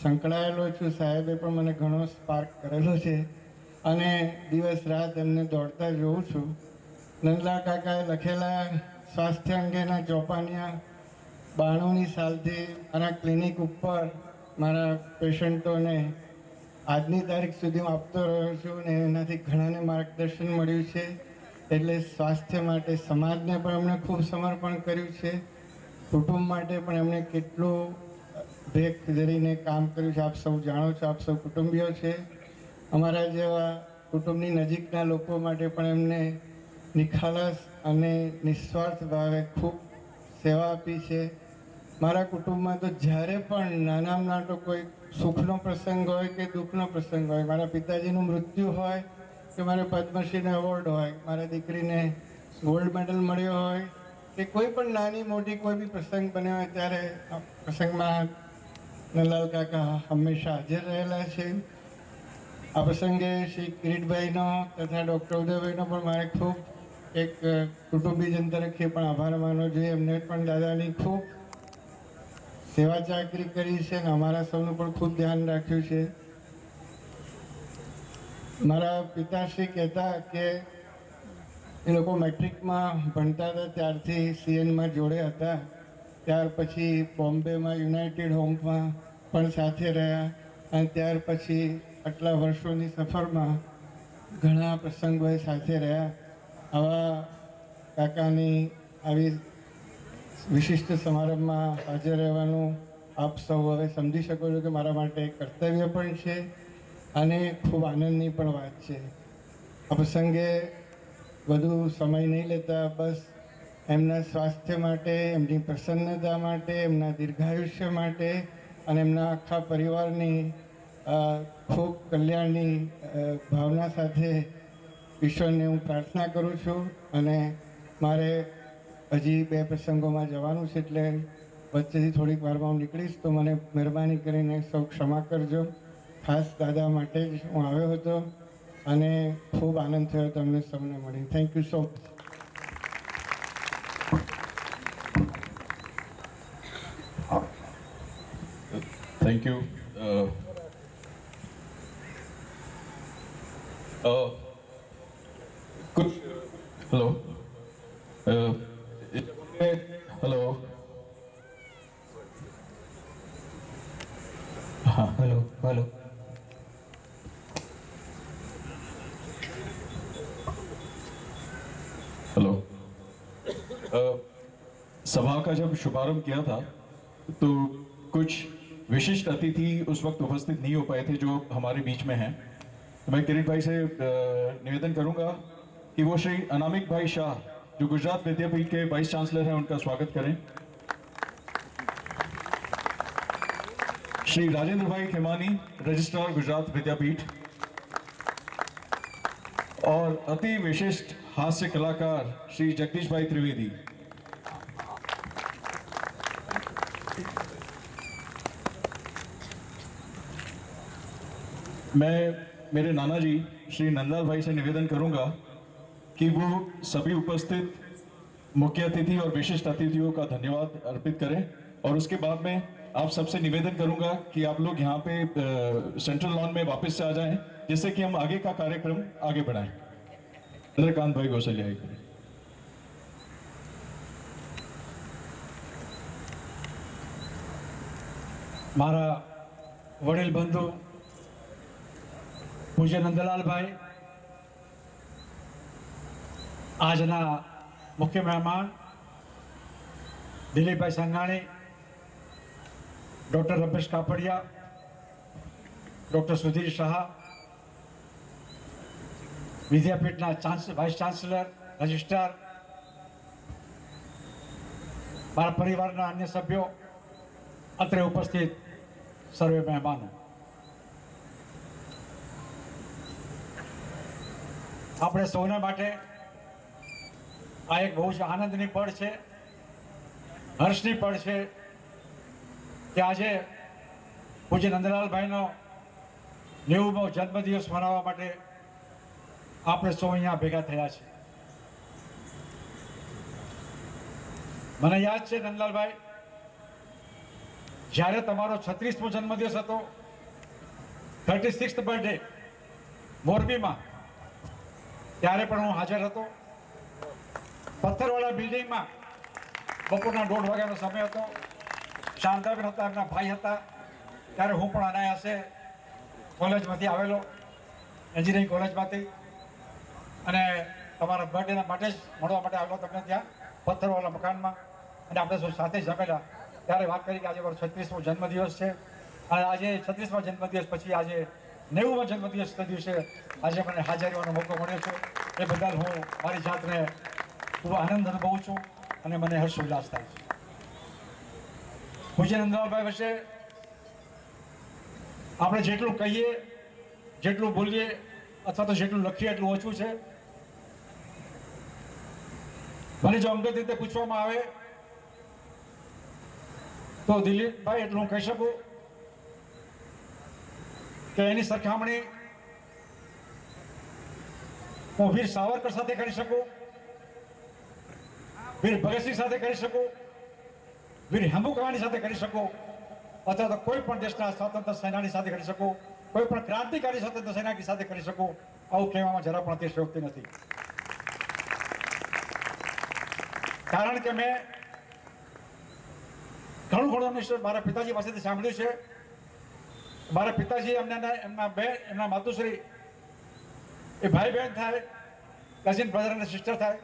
સંકળાયેલો છું. સાહેબે પણ મને ઘણો સ્પાર્ક કરેલો છે અને દિવસ રાત એમને દોડતા જોઉં છું. નંદલાલ કાકાએ લખેલા સ્વાસ્થ્ય અંગેના ચોપાનિયા 92ની સાલથી મારા ક્લિનિક ઉપર મારા પેશન્ટોને આજની તારીખ સુધી હું આપતો રહ્યો છું અને એનાથી ઘણાને માર્ગદર્શન મળ્યું છે. એટલે સ્વાસ્થ્ય માટે સમાજને પણ એમણે ખૂબ સમર્પણ કર્યું છે. કુટુંબ માટે પણ એમણે કેટલું ભેખ ધરીને કામ કર્યું છે. આપ સૌ જાણો છો, આપ સૌ કુટુંબીઓ છે. અમારા જેવા કુટુંબની નજીકના લોકો માટે પણ એમને નિખાલસ અને નિસ્વાર્થ ભાવે ખૂબ સેવા આપી છે. મારા કુટુંબમાં તો જ્યારે પણ નાનામાં નાનો કોઈ સુખનો પ્રસંગ હોય કે દુઃખનો પ્રસંગ હોય, મારા પિતાજીનું મૃત્યુ હોય કે મારે પદ્મશ્રીનો એવોર્ડ હોય, મારા દીકરીને ગોલ્ડ મેડલ મળ્યો હોય કે કોઈ પણ નાની મોટી કોઈ બી પ્રસંગ બન્યો હોય ત્યારે આ પ્રસંગમાં નંદલાલ કાકા હંમેશા હાજર રહેલા છે. આ પ્રસંગે શ્રી કિરીટભાઈનો તથા ડૉક્ટર ઉદયભાઈનો પણ મારે ખૂબ એક કુટુંબીજન તરીકે પણ આભાર માનવો જોઈએ. એમને પણ દાદાની ખૂબ સેવા ચાકરી કરી છે અને અમારા સૌનું પણ ખૂબ ધ્યાન રાખ્યું છે. મારા પિતાશ્રી કહેતા કે એ લોકો મેટ્રિકમાં ભણતા હતા ત્યારથી CNમાં જોડે હતા. ત્યાર પછી બોમ્બેમાં યુનાઇટેડ હોમમાં પણ સાથે રહ્યા અને ત્યાર પછી આટલા વર્ષોની સફરમાં ઘણા પ્રસંગોએ સાથે રહ્યા. આવા કાકાની આવી વિશિષ્ટ સમારંભમાં હાજર રહેવાનું આપ સૌ હવે સમજી શકો છો કે મારા માટે એક કર્તવ્ય પણ છે અને ખૂબ આનંદની પણ વાત છે. આ પ્રસંગે વધુ સમય નહીં લેતા બસ એમના સ્વાસ્થ્ય માટે, એમની પ્રસન્નતા માટે, એમના દીર્ઘાયુષ્ય માટે અને એમના આખા પરિવારની ખૂબ કલ્યાણની ભાવના સાથે ઈશ્વરને હું પ્રાર્થના કરું છું. અને મારે હજી 2 પ્રસંગોમાં જવાનું છે એટલે વચ્ચેથી થોડીક વારમાં હું નીકળીશ તો મને મહેરબાની કરીને સૌ ક્ષમા કરજો. ખાસ દાદા માટે જ હું આવ્યો હતો અને ખૂબ આનંદ થયો તમને સૌને મળી. Thank you so much. Thank you. Good. Hello. Hello. Hello. Hello. सभा का जब शुभारंभ किया था तो कुछ विशिष्ट अतिथि उस वक्त उपस्थित नहीं हो पाए थे जो हमारे बीच में हैं। तो मैं किरीट भाई से निवेदन करूंगा कि वो श्री अनामिक भाई शाह जो गुजरात विद्यापीठ के वाइस चांसलर हैं उनका स्वागत करें। श्री राजेंद्र भाई खेमानी रजिस्ट्रार गुजरात विद्यापीठ और अति विशिष्ट हास्य कलाकार श्री जगदीश भाई त्रिवेदी। मैं मेरे नाना जी श्री नंदलाल भाई से निवेदन करूंगा कि वो सभी उपस्थित मुख्य अतिथि और विशिष्ट अतिथियों का धन्यवाद अर्पित करें और उसके बाद में आप सबसे निवेदन करूंगा कि आप लोग यहाँ पे सेंट्रल लॉन में वापस से आ जाएं जिससे कि हम आगे का कार्यक्रम आगे बढ़ाएं। चंद्रकांत भाई कौशल्या करें। મારા વડીલ બંધુ પૂજ્ય નંદલાલભાઈ, આજના મુખ્ય મહેમાન દિલીપભાઈ સંઘાણી, ડૉક્ટર રમેશ કાપડિયા, ડૉક્ટર સુધીર શાહ, વિદ્યાપીઠના વાઇસ ચાન્સલર, રજિસ્ટ્રાર, મારા પરિવારના અન્ય સભ્યો, અત્રે ઉપસ્થિત સર્વે મહેમાનો, આપણે સૌના માટે આ એક બહુ જ આનંદની પળ છે, હર્ષની પળ છે કે આજે પૂજ્ય નંદલાલભાઈનો 90મો જન્મદિવસ મનાવવા માટે આપણે સૌ અહીંયા ભેગા થયા છે। મને યાદ છે નંદલાલભાઈ, જ્યારે તમારો 36મો જન્મદિવસ હતો, 36th બર્થડે મોરબીમાં, ત્યારે પણ હું હાજર હતો। પથ્થરવાળા બિલ્ડિંગમાં બપોરના 1:30 વાગ્યાનો સમય હતો। શાંતાબેન હતા, એમના ભાઈ હતા, ત્યારે હું પણ અનાયાસે કોલેજમાંથી આવેલો, એન્જિનિયરિંગ કોલેજમાંથી, અને તમારા બર્થડેના માટે જ મળવા માટે આવેલો તમને ત્યાં પથ્થરવાળા મકાનમાં, અને આપણે સૌ સાથે જમેલા। ત્યારે વાત કરી કે આજે મારો 36મો જન્મદિવસ છે અને આજે 36મા જન્મદિવસ પછી આજે 90મા જન્મદિવસના દિવસે આજે મને હાજરીનો મોકો મળ્યો છે। એ બદલ હું મારી જાતને ખૂબ આનંદ અનુભવું છું અને મને હર્ષોલ્લાસ થાય છે। પૂજ્ય નંદલાલભાઈ વિશે આપણે જેટલું કહીએ, જેટલું બોલીએ અથવા તો જેટલું લખીએ એટલું ઓછું છે। મને જો અંગત રીતે પૂછવામાં આવે તો દિલીપભાઈ એટલું હું કહી શકું કે એની સરખામણી હું વીર સાવરકર સાથે કરી શકું, વીર ભગતસિંહ સાથે કરી શકું, વીર હેમુ કામાણી સાથે કરી શકું, અથવા તો કોઈ પણ દેશના સ્વાતંત્ર્ય સેનાની સાથે કરી શકું, કોઈ પણ ક્રાંતિકારી સ્વતંત્ર સેનાની સાથે કરી શકું, આવું કહેવામાં જરા પણ અતિશયોક્તિ નથી। કારણ કે મેં ઘણું મારા પિતાજી પાસેથી સાંભળ્યું છે। મારા પિતાજી એમના માતુશ્રી એ ભાઈ બહેન થાય, કઝિન બ્રધર અને સિસ્ટર થાય,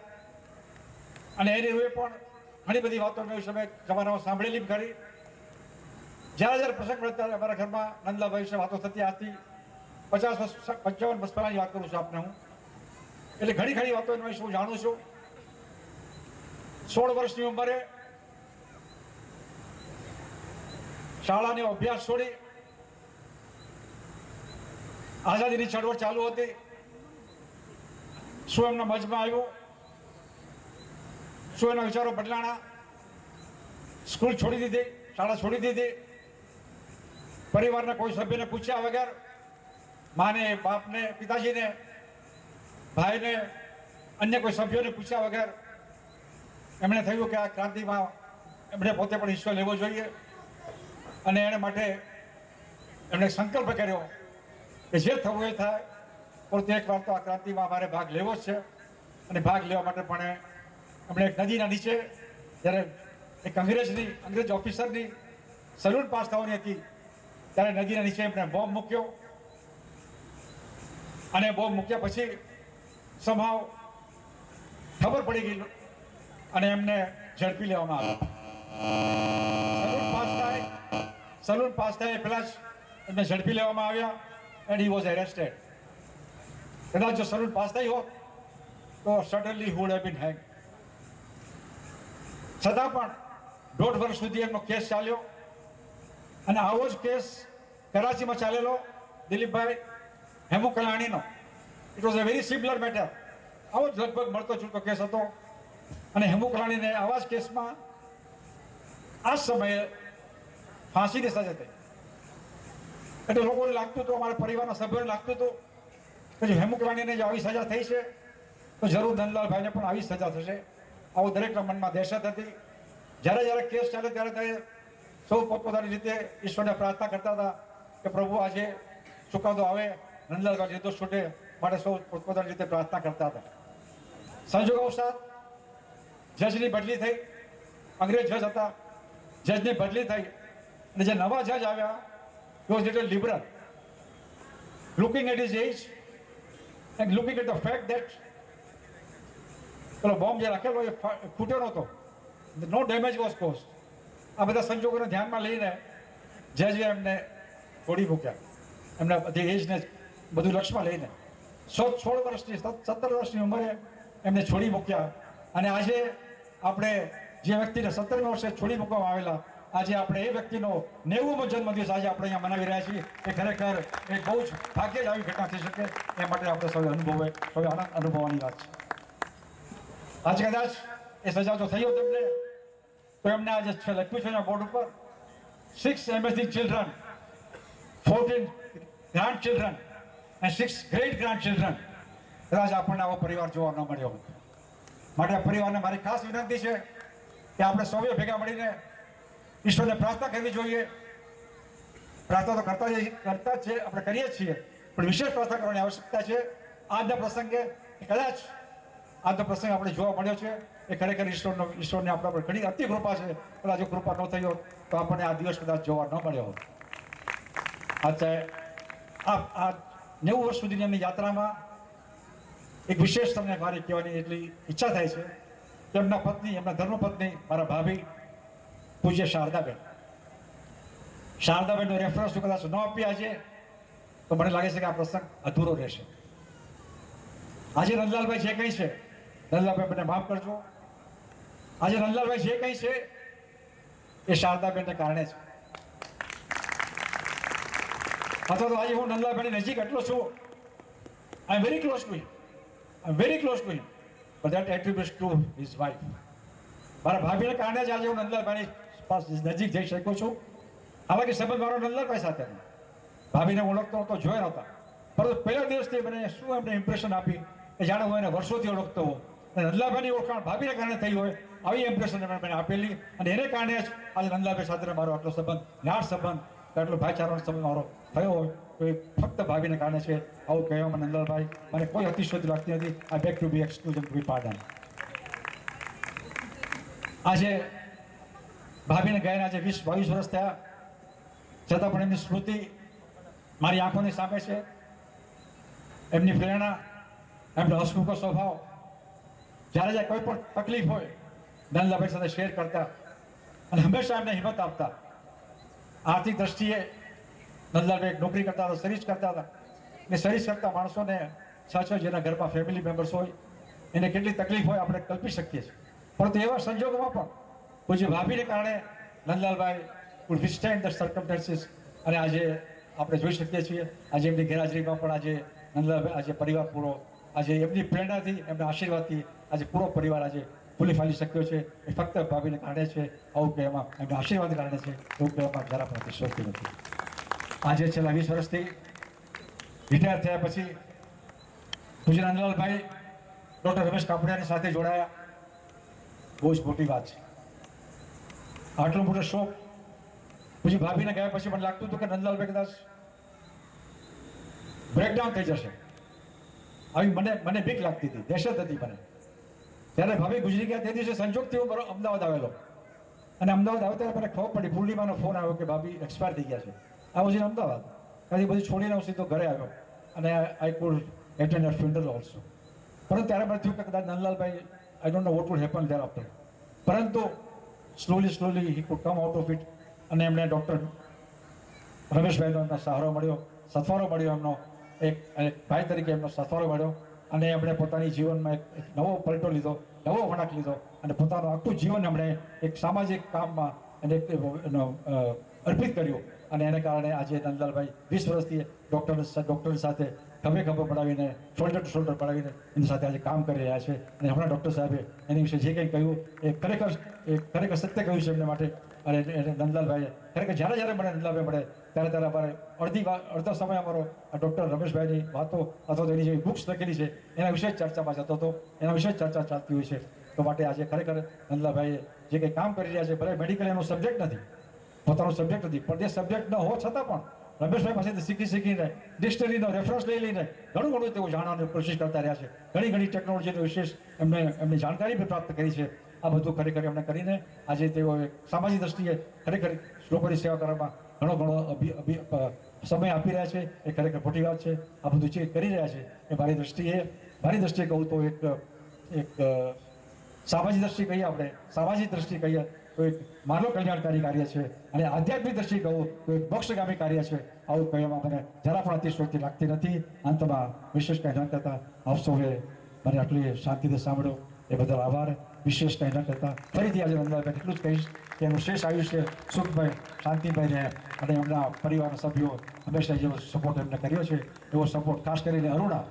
અને એની રૂએ પણ ઘણી બધી વાતો મેં સમય જમાનામાં સાંભળેલી ખરી। જ્યારે પ્રસંગ મળે ત્યારે અમારા ઘરમાં નંદલાભાઈ વિશે વાતો થતી હતી। 55 વર્ષ પહેલાંની વાત કરું છું આપને હું, એટલે ઘણી વાતો એના વિશે હું જાણું છું। 16 વર્ષની ઉંમરે શાળાનો અભ્યાસ છોડી આઝાદીની ચળવળ ચાલુ હતી। શું એમના મજમાં આવ્યું, શું એના વિચારો બદલાણા, સ્કૂલ છોડી દીધી, શાળા છોડી દીધી, પરિવારના કોઈ સભ્યને પૂછ્યા વગર, માને, બાપને, પિતાજીને, ભાઈને, અન્ય કોઈ સભ્યોને પૂછ્યા વગર એમણે થયું કે આ ક્રાંતિમાં એમણે પોતે પણ હિસ્સો લેવો જોઈએ, અને એના માટે એમણે સંકલ્પ કર્યો કે જે થવું એ થાય, પરંતુ એક વાર તો આ ક્રાંતિમાં અમારે ભાગ લેવો જ છે। અને ભાગ લેવા માટે પણ એમણે એક નદીના નીચે, જ્યારે એક અંગ્રેજ ઓફિસરની સલૂટ પાસ થવાની હતી, ત્યારે નદીના નીચે એમણે બોમ્બ મૂક્યો અને બોમ્બ મૂક્યા પછી somehow ખબર પડી ગઈ અને એમને ઝડપી લેવામાં આવ્યા. સલૂન પાસ થાય પહેલા જ એમને ઝડપી લેવામાં આવ્યા એન્ડ હી વોઝ એરેસ્ટેડ. કદાચ જો સલૂન પાસ થઈ હોત તો suddenly he would have been hang. છતાં પણ 1.5 વર્ષ સુધી એમનો કેસ ચાલ્યો અને આવો જ કેસ કરાચીમાં ચાલેલો દિલીપભાઈ હેમુ કલાણીનો. It was a very similar matter. આવો જ લગભગ મળતો જુલતો કેસ હતો અને હેમુ કલાણીને આવા જ કેસમાં આ સમયે ફાંસીની સજા થઈ. એટલે લોકોને લાગતું હતું, અમારા પરિવારના સભ્યોને લાગતું હતું કે જો હેમુ કલાણીને જો આવી સજા થઈ છે તો જરૂર નંદલાલભાઈને પણ આવી સજા થશે. આવો દરેકના મનમાં દહેશત હતી. જ્યારે કેસ ચાલે ત્યારે સૌ પોતપોતાની રીતે ઈશ્વરને પ્રાર્થના કરતા હતા કે પ્રભુ આજે ચુકાદો આવે, નંદલાલભાઈ નિર્દોષ છૂટે, માટે સૌ પોતપોતાની રીતે પ્રાર્થના કરતા હતા. સંજોગવશાત જજની બદલી થઈ. અંગ્રેજ જજ હતા, જજની બદલી થઈ અને જે નવા જજ આવ્યા he was little liberal, looking at his age and looking at the fact that પેલો બોમ્બ જે રાખેલો એ ફૂટ્યો નહોતો, નો ડેમેજ વોઝ કોઝડ. આ બધા સંજોગોને ધ્યાનમાં લઈને જજે એમને છોડી મૂક્યા. એમના બધી એજને બધું લક્ષમાં લઈને 16 વર્ષની 17 વર્ષની ઉંમરે એમને છોડી મૂક્યા. અને આજે આપણે જે વ્યક્તિને 17મી વર્ષે છોડી મૂકવામાં આવેલા, આજે આપણે એ વ્યક્તિનો 90મો જન્મદિવસ આજે આપણે અહીંયા મનાવી રહ્યા છીએ. એ ખરેખર એક બહુ જ ભાગ્યે જ આવી ઘટના થઈ શકે એ માટે આપણે સૌએ આનંદ અનુભવવાની વાત છે. આજે કદાચ એ સજા જો થઈ હોત એમને તો એમને આજે લખ્યું છે બોર્ડ ઉપર 6 amazing children, 14 grandchildren and 6 great grandchildren. કદાચ આપણને આવો પરિવાર જોવા ન મળ્યો હોય. માટે પરિવારને મારી ખાસ વિનંતી છે કે આપણે સૌએ ભેગા મળીને ઈશ્વરને પ્રાર્થના કરવી જોઈએ. પ્રાર્થના તો કરતા જ છે, આપણે કરીએ જ છીએ, પણ વિશેષ પ્રાર્થના કરવાની આવશ્યકતા છે આજના પ્રસંગે. કદાચ આજનો પ્રસંગ આપણે જોવા મળ્યો છે એ ખરેખર ઈશ્વરની આપણા પર ઘણી અતિ કૃપા છે. કદાચ જો કૃપા ન થઈ હોત તો આપણને આ દિવસ કદાચ જોવા ન મળ્યો હોત. આજે આ 90 વર્ષ સુધીની એમની યાત્રામાં એક વિશેષ તમને મારી કહેવાની એટલી ઈચ્છા થાય છે કે એમના પત્ની, એમના ધર્મપત્ની, મારા ભાભી પૂજ્ય શારદાબેનનો રેફરન્સ કદાચ ન આપી આજે તો મને લાગે છે કે આ પ્રસંગ અધૂરો રહેશે. આજે નંદલાલભાઈ જે કંઈ છે, નંદલાલભાઈ મને માફ કરજો, આજે નંદલાલભાઈ જે કંઈ છે એ શારદાબેનને કારણે છે. અથવા તો આજે હું નંદલાલભાઈની નજીક એટલો છું, I am very close to him, but that attributes to his wife. મારા ભાભીને કારણે જ આજે હું નંદલાલભાઈની નજીક જઈ શકું છું. હાલાકી સંબંધ મારો નંદલાલભાઈ સાથે, ભાભીને ઓળખતો નહોતો, જોયા નહોતા, પરંતુ પહેલા દિવસથી મને શું એમને ઇમ્પ્રેશન આપી કે જાણે હું એને વર્ષોથી ઓળખતો હોઉં. અને નંદલાલભાઈની ઓળખાણ ભાભીને કારણે થઈ હોય આવી ઇમ્પ્રેશન એમણે મને આપેલી. અને એને કારણે જ આજે નંદલાલભાઈ સાથે મારો આટલો સંબંધ, ગાઢ સંબંધ, આટલો ભાઈચારાનો સંબંધ મારો થયો હોય તો એ ફક્ત ભાભીને કારણે છે. આવું કહેવામાં નંદલાલભાઈ મને કોઈ અતિશયોક્તિ લાગતી નથી. આઈ બેગ ટુ બી એક્સક્યુઝ ટુ બી પાર્ડન. આજે ભાભીને ગયા આજે 20-22 વર્ષ થયા, છતાં પણ એમની સ્મૃતિ મારી આંખોની સામે છે. એમની પ્રેરણા, એમનો હસમુખો સ્વભાવ, જ્યારે કોઈ પણ તકલીફ હોય નંદલાલભાઈ સાથે શેર કરતા અને હંમેશા એમને હિંમત આપતા. આર્થિક દ્રષ્ટિએ નંદલાલભાઈ નોકરી કરતા હતા, સર્વિસ કરતા હતા. એ સર્વિસ કરતા માણસોને સાચો જેના ઘરમાં ફેમિલી મેમ્બર્સ હોય એને કેટલી તકલીફ હોય આપણે કલ્પી શકીએ છીએ. પરંતુ એવા સંજોગોમાં પણ પૂજ્ય ભાભીને કારણે Nandlalbhai would withstand the circumstances. અને આજે આપણે જોઈ શકીએ છીએ આજે એમની ગેરહાજરીમાં પણ આજે નંદલાલભાઈ, આજે પરિવાર પૂરો, આજે એમની પ્રેરણાથી, એમના આશીર્વાદથી આજે પૂરો પરિવાર આજે ફૂલી ફાલી શક્યો છે. એ ફક્ત ભાભીને કારણે છે. આવું કહેવામાં, એમના આશીર્વાદને કારણે છે એવું કહેવામાં જરા પણ અતિશયોક્તિ નથી. આજે છેલ્લા 20 વર્ષથી રિટાયર થયા પછી પૂજ્ય નંદલાલભાઈ ડૉક્ટર રમેશ કાપડિયાની સાથે જોડાયા. બહુ જ મોટી વાત છે. આટલો મોટો શોખ પછી ભાભીને ગયા પછી મને લાગતું હતું કે નંદલાલભાઈ કદાચ બ્રેકડાઉન થઈ જશે. આવી મને બીક લાગતી હતી, દહેશત હતી મને. ત્યારે ભાભી ગુજરી ગયા તે દિવસે સંજોગથી હું અમદાવાદ આવેલો અને અમદાવાદ આવ્યો ત્યારે મને ખબર પડી, પૂર્ણિમાનો ફોન આવ્યો કે ભાભી એક્સપાયર થઈ ગયા છે. આ વોઝ ઇન અમદાવાદ. ત્યાંથી બધું છોડીને હું સીધો ઘરે આવ્યો અને I could attend a funeral also. પરંતુ ત્યારે મને થયું કે કદાચ નંદલાલભાઈ I don't know what would happen there after. પરંતુ slowly he could come out of it. અને એમણે ડૉક્ટર રમેશભાઈનો એમનો સહારો મળ્યો, સથવારો મળ્યો, એમનો એક ભાઈ તરીકે એમનો સથવારો મળ્યો અને એમણે પોતાની જીવનમાં એક નવો પલટો લીધો, નવો વળાંક લીધો અને પોતાનું આખું જીવન એમણે એક સામાજિક કામમાં એને અર્પિત કર્યું. અને એને કારણે આજે નંદલાલભાઈ 20 વર્ષથી ડૉક્ટરની સાથે ખભે ખભો પડાવીને, શોલ્ડર ટુ શોલ્ડર પડાવીને એની સાથે આજે કામ કરી રહ્યા છે. અને હમણાં ડૉક્ટર સાહેબે એની વિશે જે કંઈ કહ્યું એ ખરેખર સત્ય કહ્યું છે એમને માટે. અને નંદલાલભાઈએ ખરેખર જ્યારે મને નંદલાલભાઈ મળે ત્યારે અમારે અડધો સમય અમારો ડૉક્ટર રમેશભાઈની વાતો અથવા તો એની જે બુક્સ લખેલી છે એના વિશે જ ચર્ચામાં જતો હતો, એના વિશે જ ચર્ચા ચાલતી હોય છે. તો માટે આજે ખરેખર નંદલાલભાઈએ જે કંઈ કામ કરી રહ્યા છે, ભલે મેડિકલ એનો સબ્જેક્ટ નથી, પોતાનો સબ્જેક્ટ નથી, પણ તે સબ્જેક્ટ ન હોવા છતાં પણ રમેશભાઈ પાસેથી શીખીને ડિક્શનરીનો રેફરન્સ લઈને ઘણું તેઓ જાણવાની કોશિશ કરતા રહ્યા છે. ઘણી ટેકનોલોજીનો વિશેષ એમની જાણકારી પણ પ્રાપ્ત કરી છે. આ બધું ખરેખર એમણે કરીને આજે તેઓ સામાજિક દ્રષ્ટિએ ખરેખર લોકોની સેવા કરવામાં ઘણો સમય આપી રહ્યા છે. એ ખરેખર મોટી વાત છે. આ બધું જે કરી રહ્યા છે એ મારી દ્રષ્ટિએ કહું તો એક સામાજિક દ્રષ્ટિ કહીએ, આપણે સામાજિક દ્રષ્ટિ કહીએ તો એક માનવ કલ્યાણકારી કાર્ય છે અને આધ્યાત્મિક દ્રષ્ટિ કહું તો એક મોક્ષગામી કાર્ય છે. આવું કહેવામાં મને જરા પણ અતિશયોક્તિ લાગતી નથી. અંતમાં વિશેષ કંઈ ન કહેતા આપ સૌએ મને આટલી શાંતિથી સાંભળ્યો એ બદલ આભાર. વિશેષ કંઈ ન કહેતા ફરીથી આજે નંદલાલભાઈ એટલું જ કહીશ કે એનું શેષ આયુષ્ય સુખમય શાંતિમય રહે અને એમના પરિવારના સભ્યો હંમેશા જેવો સપોર્ટ એમને કર્યો છે એવો સપોર્ટ ખાસ કરીને અરુણા,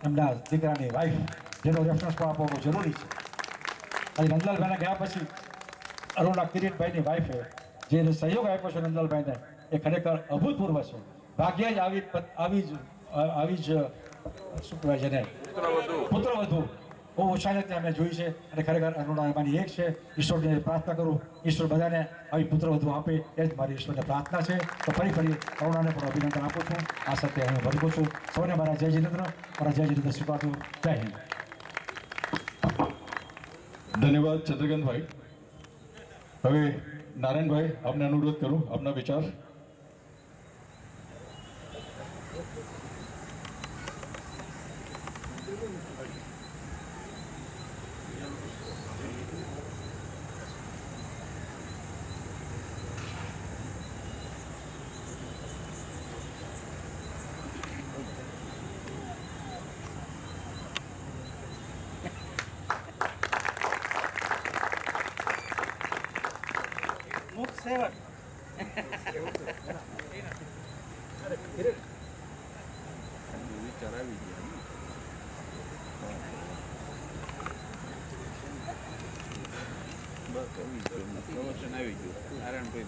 એમના દીકરાની વાઈફ, જેનો રેફરન્સ પણ આપવો જરૂરી છે. આજે નંદલાલભાઈને ગયા પછી અરુણા કિરીટભાઈની વાઈફે જે સહયોગ આપ્યો છે નંદલાલભાઈને એ ખરેખર અભૂતપૂર્વ છે. ભાગ્યે જ આવી જ શું કહેવાય છે ને પુત્રવધુ બહુ ઓછા રીતે અમે જોઈ છે અને ખરેખર અરુણા એમાંની એક છે. ઈશ્વરને પ્રાર્થના કરું, ઈશ્વર બધાને આવી પુત્રવધુ આપે એ જ મારી ઈશ્વરને પ્રાર્થના છે. તો ફરી અરુણાને પણ અભિનંદન આપું છું. આ સાથે હું વર્ગું છું. સૌને મારા જય જિનેન્દ્ર સ્વીકારતું. જય હિન્દ. ધન્યવાદ ચંદ્રકાંતભાઈ. હવે નારાયણભાઈ, આપને અનુરોધ કરું આપના વિચાર.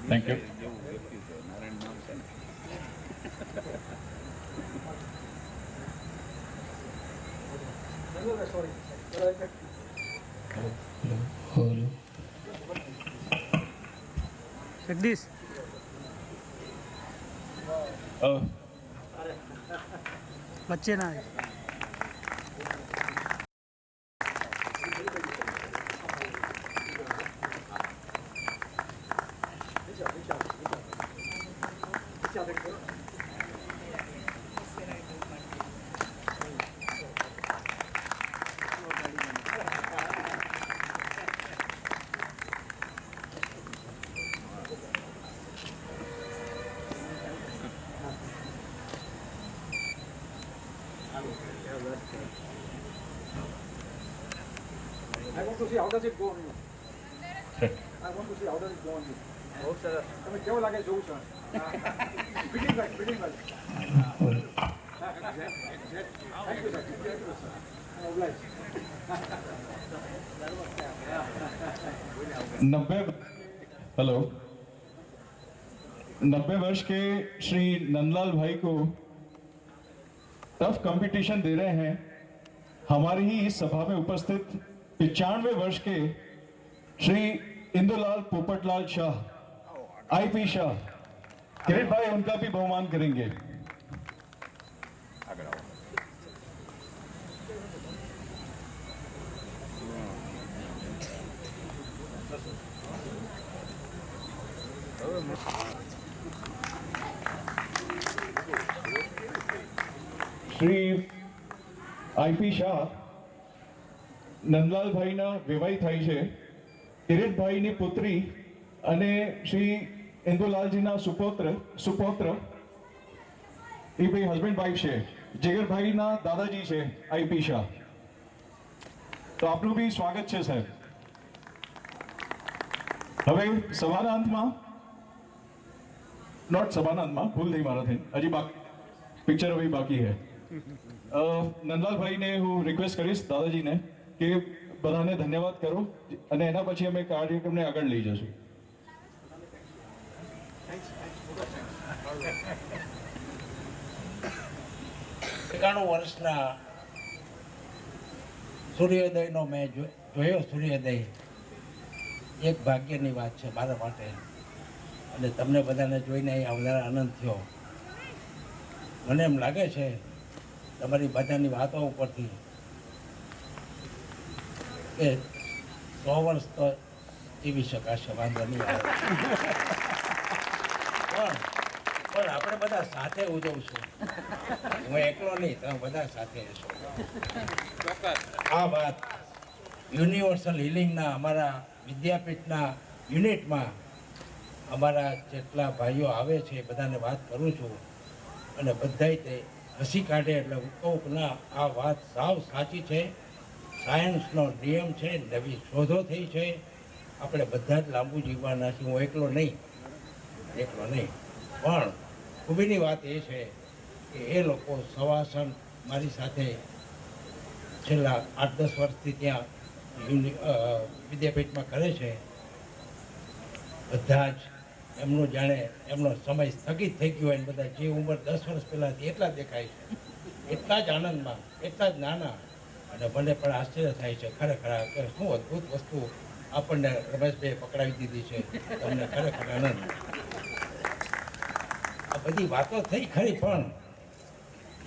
Thank you. જગદીશ બચ્ચે ના આવે. I want to see how does it go on you. I want to see how does it go on you. બહુ સરસ. તમે કેવો લાગે જોઉં છું. Fitting right. Thank you sir. 90 वर्ष के श्री नंदलाल भाई को टफ कंपटीशन दे रहे हैं हमारी ही इस सभा में उपस्थित 95 वर्ष के श्री इंदुलाल पोपटलाल शाह आईपी शाह किरीट भाई उनका भी बहुमान करेंगे. શ્રી આઈપી શાહ નંદલાલભાઈના વિવાહ થાય છે. કિરીટભાઈની પુત્રી અને શ્રી ઇન્દુલાલજીના સુપૌત્ર એ ભાઈ હસબન્ડ વાઈફ છે. જીગરભાઈના દાદાજી છે આઈપી શાહ. તો આપનું બી સ્વાગત છે સાહેબ. હવે સભાના અંતમાં ભૂલ થઈ મારાથી, હજી પિક્ચર હવે બાકી છે. નંદલાલભાઈને હું રિક્વેસ્ટ કરીશ દાદાજીને કે બધાને ધન્યવાદ કરો અને એના પછી અમે કાર્યક્રમને આગળ લઈ જશું. 91 વર્ષના સૂર્યોદયનો મેં જોયો. સૂર્યોદય એક ભાગ્યની વાત છે મારા માટે, અને તમને બધાને જોઈને અહીંયા વધારે આનંદ થયો. મને એમ લાગે છે તમારી બધાની વાતો ઉપરથી કે 100 વર્ષ તો જીવી શકાશે, વાંધો નહીં આવે. પણ આપણે બધા સાથે ઉજવશું. હું એકલો નહીં, તમે બધા સાથે હશો. આ વાત યુનિવર્સલ હિલિંગના અમારા વિદ્યાપીઠના યુનિટમાં અમારા જેટલા ભાઈઓ આવે છે બધાને વાત કરું છું, અને બધાય તે હસી કાઢે એટલે હું કહું કે ના, આ વાત સાવ સાચી છે. સાયન્સનો નિયમ છે, નવી શોધો થઈ છે. આપણે બધા જ લાંબુ જીવવાના છીએ. હું એકલો નહીં. પણ ખૂબીની વાત એ છે કે એ લોકો સવાસન મારી સાથે છેલ્લા 8-10 વર્ષથી ત્યાં વિદ્યાપીઠમાં કરે છે. બધા જ એમનું જાણે એમનો સમય સ્થગિત થઈ ગયો હોય, બધા જે ઉંમર 10 વર્ષ પહેલાંથી એટલા દેખાય છે, એટલા જ આનંદમાં, એટલા જ નાના. અને મને પણ આશ્ચર્ય થાય છે ખરેખર કે શું અદ્ભુત વસ્તુ આપણને રમેશભાઈએ પકડાવી દીધી છે. તમને ખરેખર આનંદ. આ બધી વાતો થઈ ખરી, પણ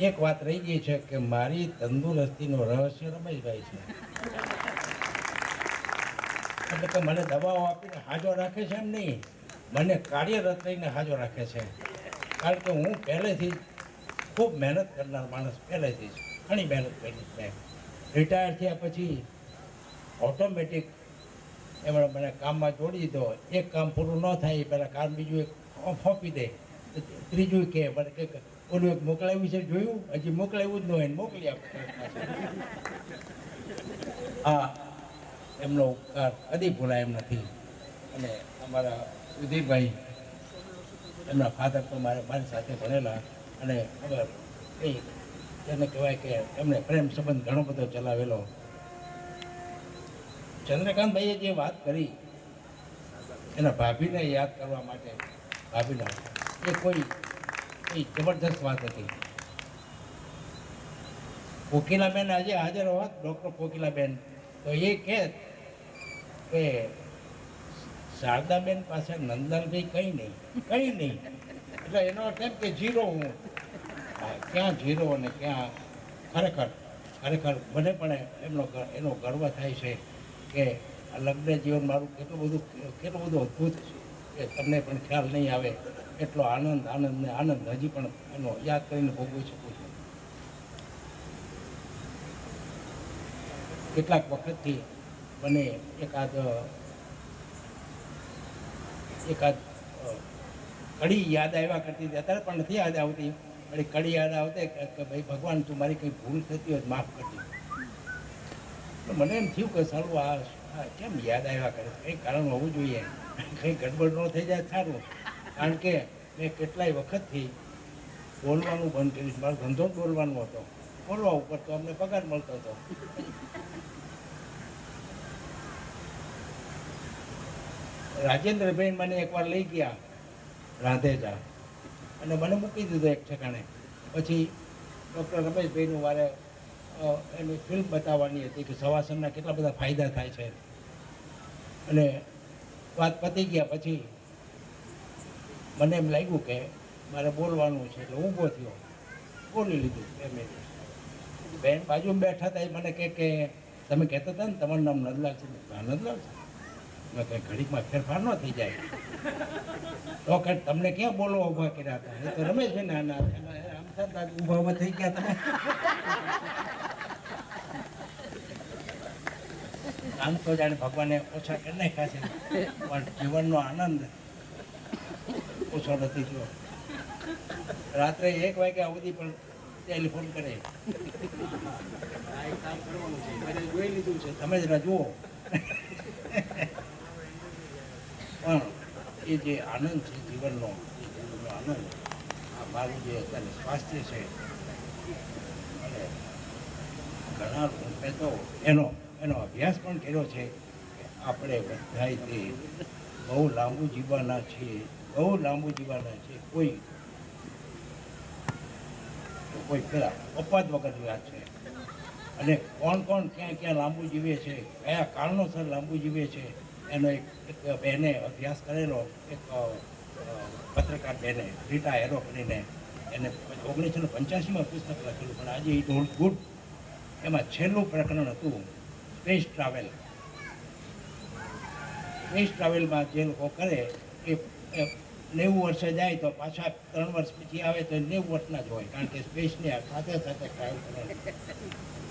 એક વાત રહી ગઈ છે કે મારી તંદુરસ્તીનું રહસ્ય રમેશભાઈ છે. એટલે કે મને દવાઓ આપીને હાજો રાખે છે એમ નહીં, મને કાર્યરત રહીને હાજો રાખે છે. કારણ કે હું પહેલેથી ખૂબ મહેનત કરનાર માણસ, પહેલેથી જ ઘણી મહેનત કરી છે. રિટાયર થયા પછી ઓટોમેટિક એમણે મને કામમાં જોડી દીધો. એક કામ પૂરું ન થાય પહેલાં કામ બીજું એક ફોંપી દે, ત્રીજું કે મને કંઈક ઓલું એક મોકલાવ્યું છે, જોયું? હજી મોકલાવ્યું જ ન હોય ને મોકલી આપે. હા, એમનો ઉપકાર કદી ભૂલાય એમ નથી. અને અમારા સુધીરભાઈ, એમના ફાધર તો મારી સાથે ભણેલા, અને ખબર એ એને કહેવાય કે એમને પ્રેમ સંબંધ ઘણો બધો ચલાવેલો. ચંદ્રકાંતભાઈએ જે વાત કરી એના ભાભીને યાદ કરવા માટે, ભાભીના એ કોઈ જબરદસ્ત વાત હતી. કોકિલાબેન આજે હાજર હોત, ડૉક્ટર કોકિલાબેન, તો એ કહે કે શારદાબેન પાસે નંદલાલભાઈ કંઈ નહીં. એટલે એનો અર્થ એમ કે ઝીરો. હું ક્યાં ઝીરો અને ક્યાં ખરેખર મને પણ એનો ગર્વ થાય છે કે આ લગ્ન જીવન મારું કેટલું બધું અદ્ભુત છે કે તમને પણ ખ્યાલ નહીં આવે એટલો આનંદ હજી પણ એનો યાદ કરીને ભોગવી શકું છું. કેટલાક વખતથી મને એકાદ કડી યાદ આવ્યા કરતી હતી. અત્યારે પણ નથી યાદ આવતી, પણ કડી યાદ આવતી કે ભાઈ ભગવાન, તું મારી કંઈ ભૂલ થતી હોય માફ કરતી. તો મને એમ થયું કે સારું આ કેમ યાદ આવ્યા કરે, કંઈ કારણ હોવું જોઈએ, કંઈ ગડબડ ન થઈ જાય સારું. કારણ કે મેં કેટલાય વખતથી બોલવાનું બંધ કર્યું. મારો ધંધો જ બોલવાનો હતો. બોલવા ઉપર તો અમને પગાર મળતો હતો. રાજેન્દ્રભાઈ મને એકવાર લઈ ગયા રાંધેજા, અને મને મૂકી દીધો એક ઠેકાણે. પછી ડૉક્ટર રમેશભાઈનું વારે એની ફિલ્મ બતાવવાની હતી કે સવાસનના કેટલા બધા ફાયદા થાય છે. અને વાત પતી ગયા પછી મને એમ લાગ્યું કે મારે બોલવાનું છે, એટલે ઊભો થયો, બોલી લીધું. બેન બાજુમાં બેઠા હતા, મને કે તમે કહેતા હતા ને તમારું નામ નંદલાલ છે. નંદલાલ છે? મેં કંઈ ઘડીકમાં ફેરફાર ન થઈ જાય તો કે તમને ક્યાં બોલવા ઊભા કર્યા હતા? એ તો રમેશભાઈ આમ થતા ઊભા થઈ ગયા તમે. આમ તો જાણે ભગવાને ઓછા કરી નાખ્યા છે, પણ જીવનનો આનંદ ઓછો નથી થયો. રાત્રે 1 વાગ્યા સુધી પણ ટેલિફોન કરે, આ એક કામ કરવાનું છે, મારે જોઈ લીધું છે, તમે જરા જુઓ. પણ એ જે આનંદ છે જીવનનો, એ જીવનનો આનંદ, આ મારું જે અત્યારે સ્વાસ્થ્ય છે, અને ઘણા મેં તો એનો અભ્યાસ પણ કર્યો છે કે આપણે બધાય તે બહુ લાંબુ જીવવાના છીએ, બહુ લાંબુ જીવવાના છે. કોઈ પેલા અપવાદ વગરની વાત છે. અને કોણ ક્યાં ક્યાં લાંબુ જીવે છે, કયા કારણોસર લાંબુ જીવે છે, એનો એક બેને અભ્યાસ કરેલો, એક પત્રકાર બેને, રીટા હેરો કરીને, એને 1985માં પુસ્તક લખેલું, પણ આજે ઇટ હોલ્ડ ગુડ. એમાં છેલ્લું પ્રકરણ હતું સ્પેસ ટ્રાવેલ. સ્પેસ ટ્રાવેલમાં જે લોકો કરે એ 90 વર્ષે જાય તો પાછા 3 વર્ષ પછી આવે તો 90 વર્ષના જ હોય, કારણ કે સ્પેસની સાથે સાથે ટ્રાવેલ કરવાનું.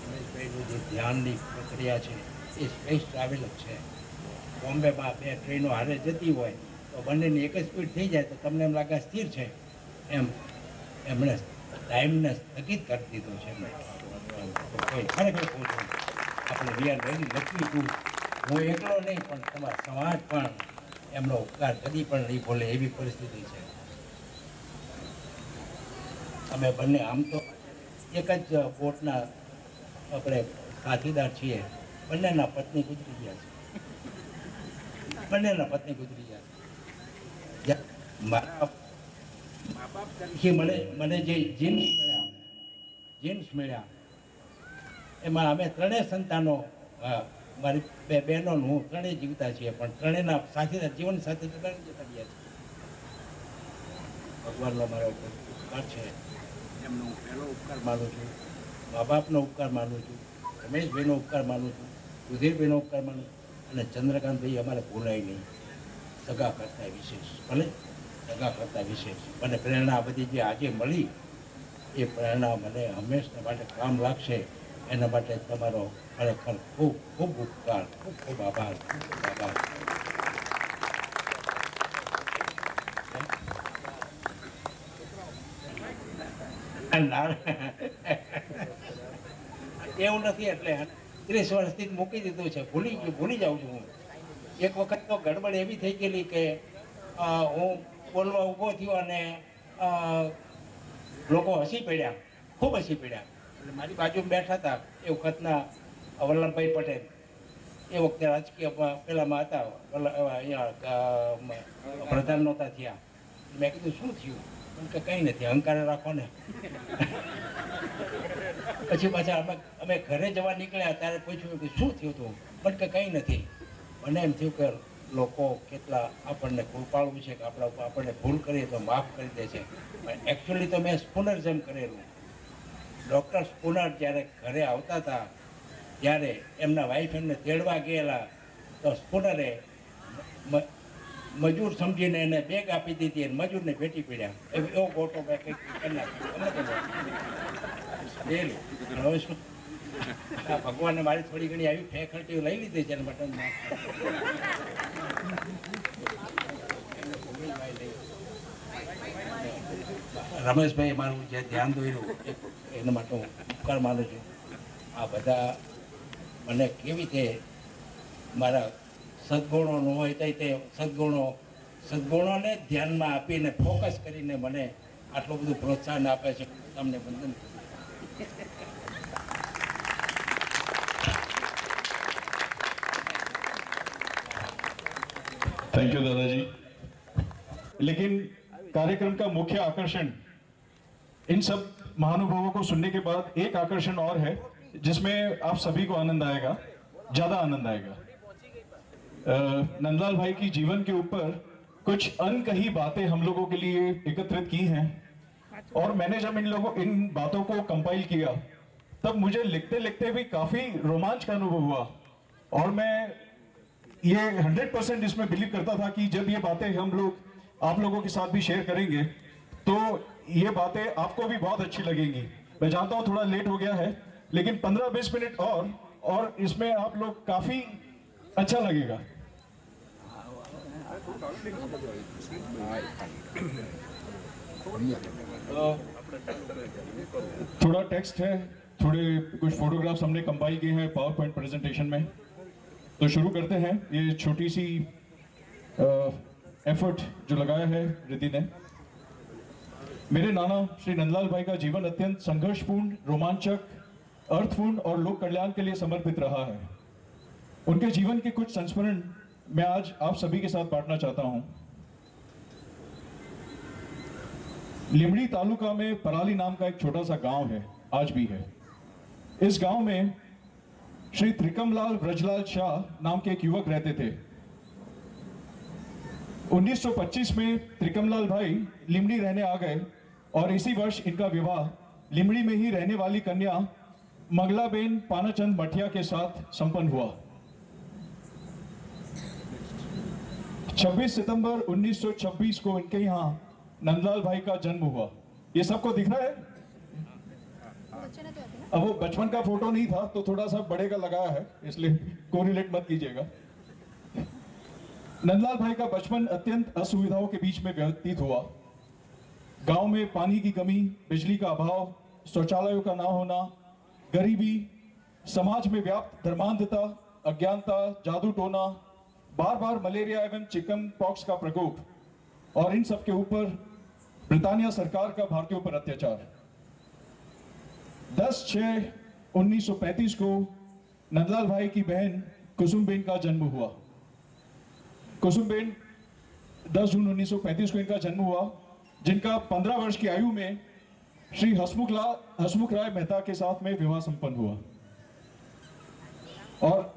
રમેશભાઈનું જે ધ્યાનની પ્રક્રિયા છે એ સ્પેસ ટ્રાવેલ જ છે. બોમ્બેમાં 2 ટ્રેનો હારે જતી હોય તો બંનેની એક જ સ્પીડ થઈ જાય તો તમને એમ લાગે સ્થિર છે, એમણે ટાઈમને સ્થગિત કરી દીધો છે. કોઈ ખરેખર કહું છું, આપણે we are very lucky too. હું એકલો નહીં, પણ તમારા સમાજ પણ એમનો ઉપકાર કદી પણ નહીં ભૂલે એવી પરિસ્થિતિ છે. અમે બંને આમ તો એક જ બોટના આપણે સાથીદાર છીએ. બંનેના પત્ની ગુજરી ગયા છે. મારા મા બાપ તરીકે મને જે જીન્સ મળ્યા એમાં અમે 3 સંતાનો, મારી 2 બહેનો, હું 3 જીવતા છીએ, પણ 3ના સાથીદાર, જીવન સાથે જતા રહ્યા છે. ભગવાનનો મારો ઉપકાર છે, એમનો હું પહેલો ઉપકાર માનું છું. મા બાપનો ઉપકાર માનું છું, રમેશભાઈનો ઉપકાર માનું છું, સુધીરભાઈનો ઉપકાર માનું છું, અને ચંદ્રકાંતભાઈ અમારે ભૂલાય નહીં. સગા કરતા વિશેષ, ભલે સગા કરતા વિશેષ મને પ્રેરણા બધી જે આજે મળી એ પ્રેરણા મને હંમેશા માટે કામ લાગશે. એના માટે તમારો ખરેખર ખૂબ ખૂબ ઉપકાર, ખૂબ ખૂબ આભાર, ખૂબ ખૂબ આભાર. એવું નથી, એટલે 30 વર્ષથી મૂકી દીધું છે, ભૂલી જાઉં છું હું. એક વખત તો ગડબડ એવી થઈ ગયેલી કે હું બોલવા ઊભો થયો અને લોકો હસી પડ્યા, ખૂબ હસી પડ્યા. એટલે મારી બાજુ બેઠા હતા એ વખતના વલ્લભભાઈ પટેલ, એ વખતે રાજકીય પેલામાં હતા, અહીંયા પ્રધાન નહોતા થયા. મેં કીધું શું થયું? કે કંઈ નથી, અહંકાર રાખો ને. પછી પાછા અમે ઘરે જવા નીકળ્યા ત્યારે પૂછ્યું કે શું થયું હતું? પણ કે કંઈ નથી. મને એમ થયું કે લોકો કેટલા આપણને કૃપાળુ છે કે આપણને ભૂલ કરીએ તો માફ કરી દે છે. પણ એકચ્યુઅલી તો મેં સ્પુનરિઝમ કરેલું. ડૉક્ટર સ્પુનર જ્યારે ઘરે આવતા હતા ત્યારે એમના વાઈફ એમને તેડવા ગયેલા તો સ્પુનરે મજૂર સમજીને એને બેગ આપી દીધી અને મજૂરને ભેટી પડ્યા. એવો ગોટો મેં કંઈક કરી નાખ્યો. હવે શું, ભગવાને મારી થોડી ઘણી આવી ફેકલ્ટી લઈ લીધી છે. બટન રમેશભાઈ મારું જે ધ્યાન દોર્યું એના માટે હું ઉપકાર માનું છું. આ બધા મને કેવી રીતે મારા સદગુણો ન હોય તો તે સદગુણોને ધ્યાનમાં આપીને ફોકસ કરીને મને આટલું બધું પ્રોત્સાહન આપે છે. તમને વંદન. थैंक यू दादाजी. लेकिन कार्यक्रम का मुख्य आकर्षण इन सब महानुभावों को सुनने के बाद एक आकर्षण और है जिसमें आप सभी को आनंद आएगा, ज्यादा आनंद आएगा. नंदलाल भाई की जीवन के ऊपर कुछ अनकही बातें हम लोगों के लिए एकत्रित की हैं और मैंने जब इन बातों को कंपाइल किया तब मुझे लिखते लिखते भी काफी रोमांच का अनुभव हुआ और मैं ये 100% इसमें बिलीव करता था कि जब ये बातें हम लोग आप लोगों के साथ भी शेयर करेंगे तो ये बातें आपको भी बहुत अच्छी लगेंगी। मैं जानता हूं थोड़ा लेट हो गया है, लेकिन 15-20 मिनट और इसमें आप लोग काफी अच्छा लगेगा। थोड़ा टेक्स्ट है, थोड़े कुछ फोटोग्राफ्स हमने कंपाइल किए हैं पावर पॉइंट प्रेजेंटेशन में। तो शुरू करते हैं। ये छोटी सी एफर्ट जो लगाया है रिद्धि ने। मेरे नाना श्री नंदलाल भाई का जीवन अत्यंत संघर्षपूर्ण, रोमांचक, अर्थपूर्ण और लोक कल्याण के लिए समर्पित रहा है। उनके जीवन के कुछ संस्मरण मैं आज आप सभी के साथ बांटना चाहता हूं। लिमड़ी तालुका में पराली नाम का एक छोटा सा गांव है, आज भी है। इस गांव में श्री त्रिकमलाल व्रजलाल शाह नाम के एक युवक रहते थे। 1925 में त्रिकमलाल भाई लिमड़ी रहने आ गए और इसी वर्ष इनका विवाह लिमड़ी में ही रहने वाली कन्या मंगलाबेन पानाचंद मठिया के साथ संपन्न हुआ। 26 सितंबर 1926 को इनके यहाँ नंदलाल भाई का जन्म हुआ। ये सबको दिख रहा है? अब वो बचपन का फोटो नहीं था तो थोड़ा सा बड़े का लगाया है, इसलिए कोरिलेट मत कीजिएगा। नंदलाल भाई का बचपन अत्यंत असुविधाओं के बीच में व्यतीत हुआ। गांव में पानी की कमी, बिजली का अभाव, शौचालयों का ना होना, गरीबी, समाज में व्याप्त धर्मांधता, अज्ञानता, जादू टोना, बार बार मलेरिया एवं चिकन पॉक्स का प्रकोप और इन सब के ऊपर ब्रिटानिया सरकार का भारतीयों पर अत्याचार। 10/6/1935 को नंदलाल भाई की बहन कुसुमबेन का जन्म हुआ। कुसुमबेन 10 जून 1935 को इनका जन्म हुआ, जिनका 15 वर्ष की आयु में श्री हसमुख राय मेहता के साथ में विवाह संपन्न हुआ। और